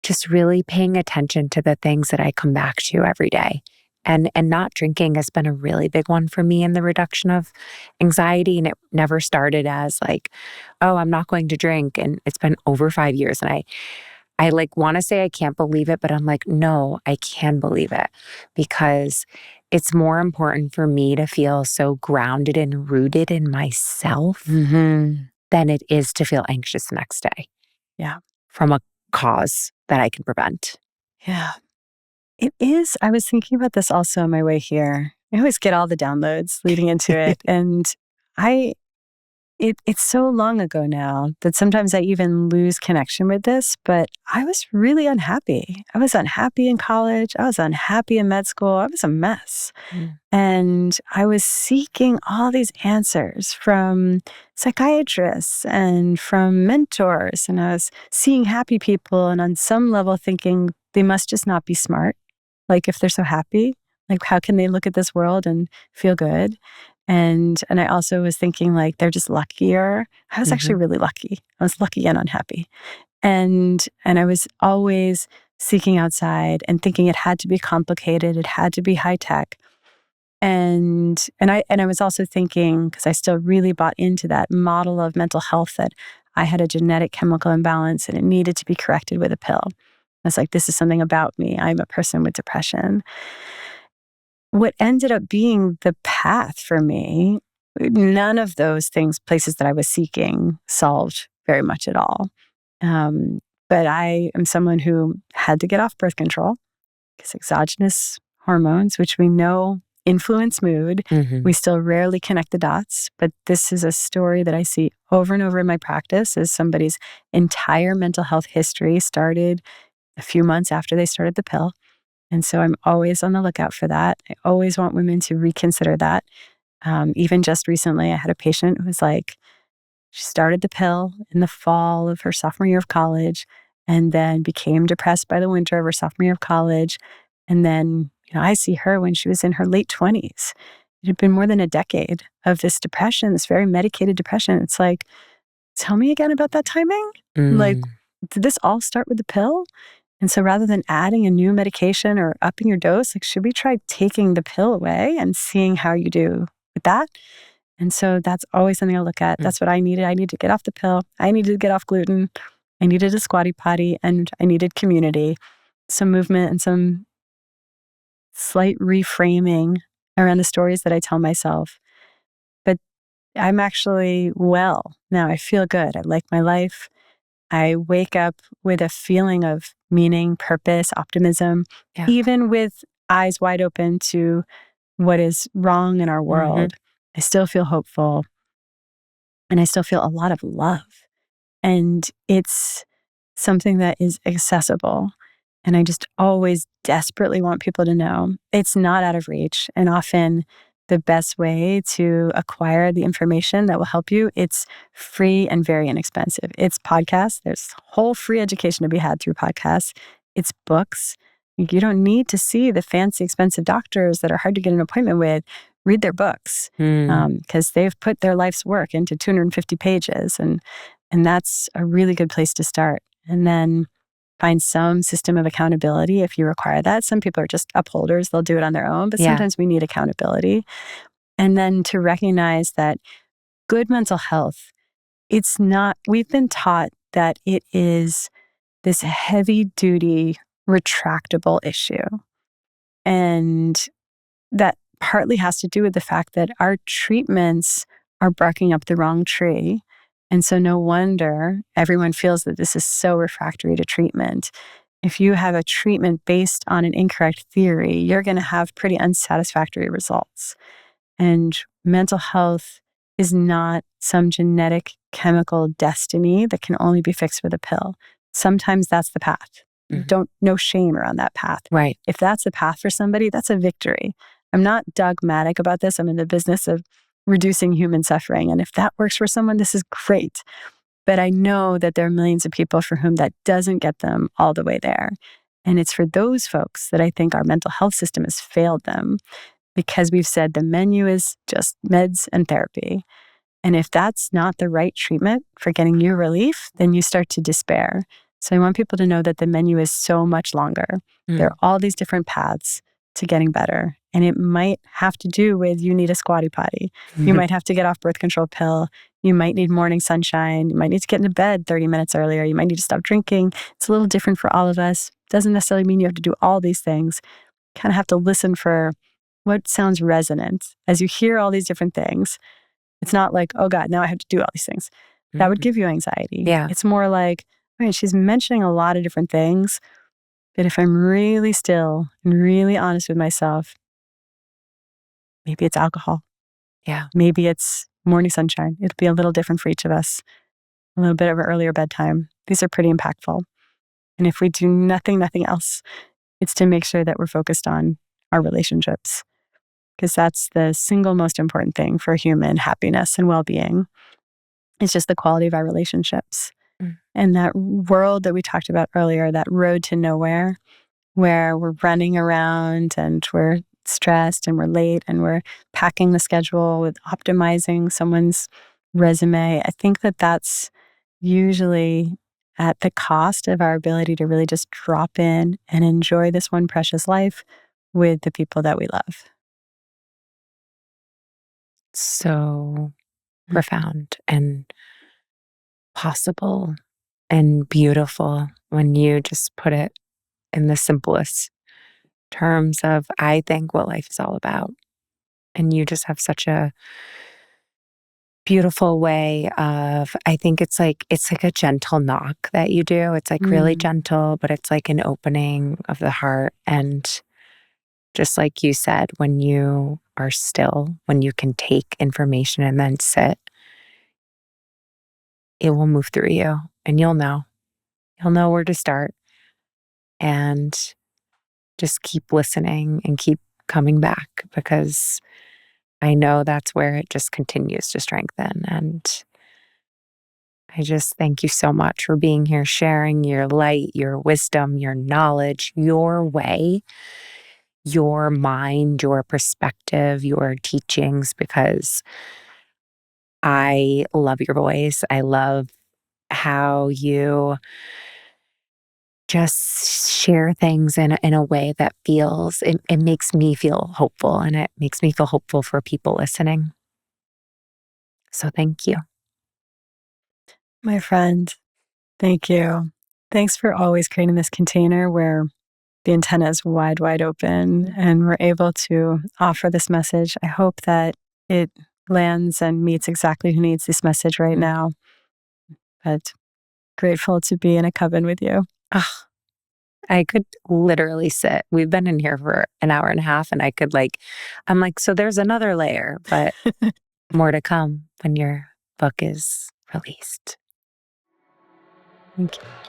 just really paying attention to the things that I come back to every day. And not drinking has been a really big one for me in the reduction of anxiety. And it never started as like, oh, I'm not going to drink. And it's been over 5 years. And I like want to say I can't believe it, but I'm like, no, I can believe it, because it's more important for me to feel so grounded and rooted in myself than it is to feel anxious the next day. Yeah. From a cause that I can prevent. Yeah. It is. I was thinking about this also on my way here. I always get all the downloads leading into it. And it's so long ago now that sometimes I even lose connection with this, but I was really unhappy. I was unhappy in college. I was unhappy in med school. I was a mess. And I was seeking all these answers from psychiatrists and from mentors. And I was seeing happy people, and on some level thinking they must just not be smart. Like if they're so happy, like how can they look at this world and feel good? And I also was thinking like they're just luckier. I was actually really lucky. I was lucky and unhappy. And I was always seeking outside and thinking it had to be complicated. It had to be high tech. And I was also thinking, because I still really bought into that model of mental health, that I had a genetic chemical imbalance and it needed to be corrected with a pill. I was like, this is something about me. I'm a person with depression. What ended up being the path for me, none of those things, places that I was seeking, solved very much at all. But I am someone who had to get off birth control because exogenous hormones, which we know influence mood, we still rarely connect the dots. But this is a story that I see over and over in my practice, as somebody's entire mental health history started a few months after they started the pill. And so I'm always on the lookout for that. I always want women to reconsider that. Even just recently, I had a patient who was like, she started the pill in the fall of her sophomore year of college and then became depressed by the winter of her sophomore year of college. And then, I see her when she was in her late 20s. It had been more than a decade of this depression, this very medicated depression. It's like, tell me again about that timing. Like, Mm. did this all start with the pill? And so rather than adding a new medication or upping your dose, like, should we try taking the pill away and seeing how you do with that? And so that's always something I look at. Mm. That's what I needed. I need to get off the pill. I needed to get off gluten. I needed a squatty potty and I needed community, some movement and some slight reframing around the stories that I tell myself. But I'm actually well now. I feel good. I like my life. I wake up with a feeling of meaning, purpose, optimism, Yeah. even with eyes wide open to what is wrong in our Mm-hmm. world. I still feel hopeful and I still feel a lot of love. And it's something that is accessible. And I just always desperately want people to know it's not out of reach. And often the best way to acquire the information that will help you, it's free and very inexpensive. It's podcasts. There's whole free education to be had through podcasts. It's books. You don't need to see the fancy, expensive doctors that are hard to get an appointment with. Read their books Mm. because they've put their life's work into 250 pages. And that's a really good place to start. And then find some system of accountability if you require that. Some people are just upholders, they'll do it on their own, but Yeah. sometimes we need accountability. And then to recognize that good mental health, it's not, we've been taught that it is this heavy duty, retractable issue. And that partly has to do with the fact that our treatments are barking up the wrong tree. And so no wonder everyone feels that this is so refractory to treatment. If you have a treatment based on an incorrect theory, you're going to have pretty unsatisfactory results. And mental health is not some genetic chemical destiny that can only be fixed with a pill. Sometimes that's the path. Mm. No shame around that path. Right. If that's the path for somebody, that's a victory. I'm not dogmatic about this. I'm in the business of reducing human suffering. And if that works for someone, this is great. But I know that there are millions of people for whom that doesn't get them all the way there. And it's for those folks that I think our mental health system has failed them because we've said the menu is just meds and therapy. And if that's not the right treatment for getting you relief, then you start to despair. So I want people to know that the menu is so much longer. There Mm. are all these different paths to getting better. And it might have to do with you need a squatty potty. You might have to get off birth control pill. You might need morning sunshine. You might need to get into bed 30 minutes earlier. You might need to stop drinking. It's a little different for all of us. Doesn't necessarily mean you have to do all these things. Kind of have to listen for what sounds resonant. As you hear all these different things, it's not like, oh God, now I have to do all these things. That would Mhm. give you anxiety. Yeah. It's more like, all right, she's mentioning a lot of different things. But if I'm really still and really honest with myself, maybe it's alcohol. Yeah. Maybe it's morning sunshine. It'll be a little different for each of us. A little bit of an earlier bedtime. These are pretty impactful. And if we do nothing else, it's to make sure that we're focused on our relationships. Because that's the single most important thing for human happiness and well-being. It's just the quality of our relationships. Mm. And that world that we talked about earlier, that road to nowhere, where we're running around and we're stressed and we're late and we're packing the schedule with optimizing someone's resume. I think that that's usually at the cost of our ability to really just drop in and enjoy this one precious life with the people that we love. So profound and possible and beautiful when you just put it in the simplest terms of, I think, what life is all about. And you just have such a beautiful way of, I think it's like a gentle knock that you do. It's like really Mm. gentle, but it's like an opening of the heart. And just like you said, when you are still, when you can take information and then sit, it will move through you and you'll know. You'll know where to start and just keep listening and keep coming back because I know that's where it just continues to strengthen. And I just thank you so much for being here, sharing your light, your wisdom, your knowledge, your way, your mind, your perspective, your teachings, because I love your voice. I love how you just share things in a way that feels, it makes me feel hopeful, and it makes me feel hopeful for people listening. So thank you. My friend, thank you. Thanks for always creating this container where the antenna is wide, wide open and we're able to offer this message. I hope that it lands and meets exactly who needs this message right now. But grateful to be in a coven with you. Ah, I could literally sit. We've been in here for an hour and a half, and I could I'm like, so there's another layer, but more to come when your book is released. Thank you.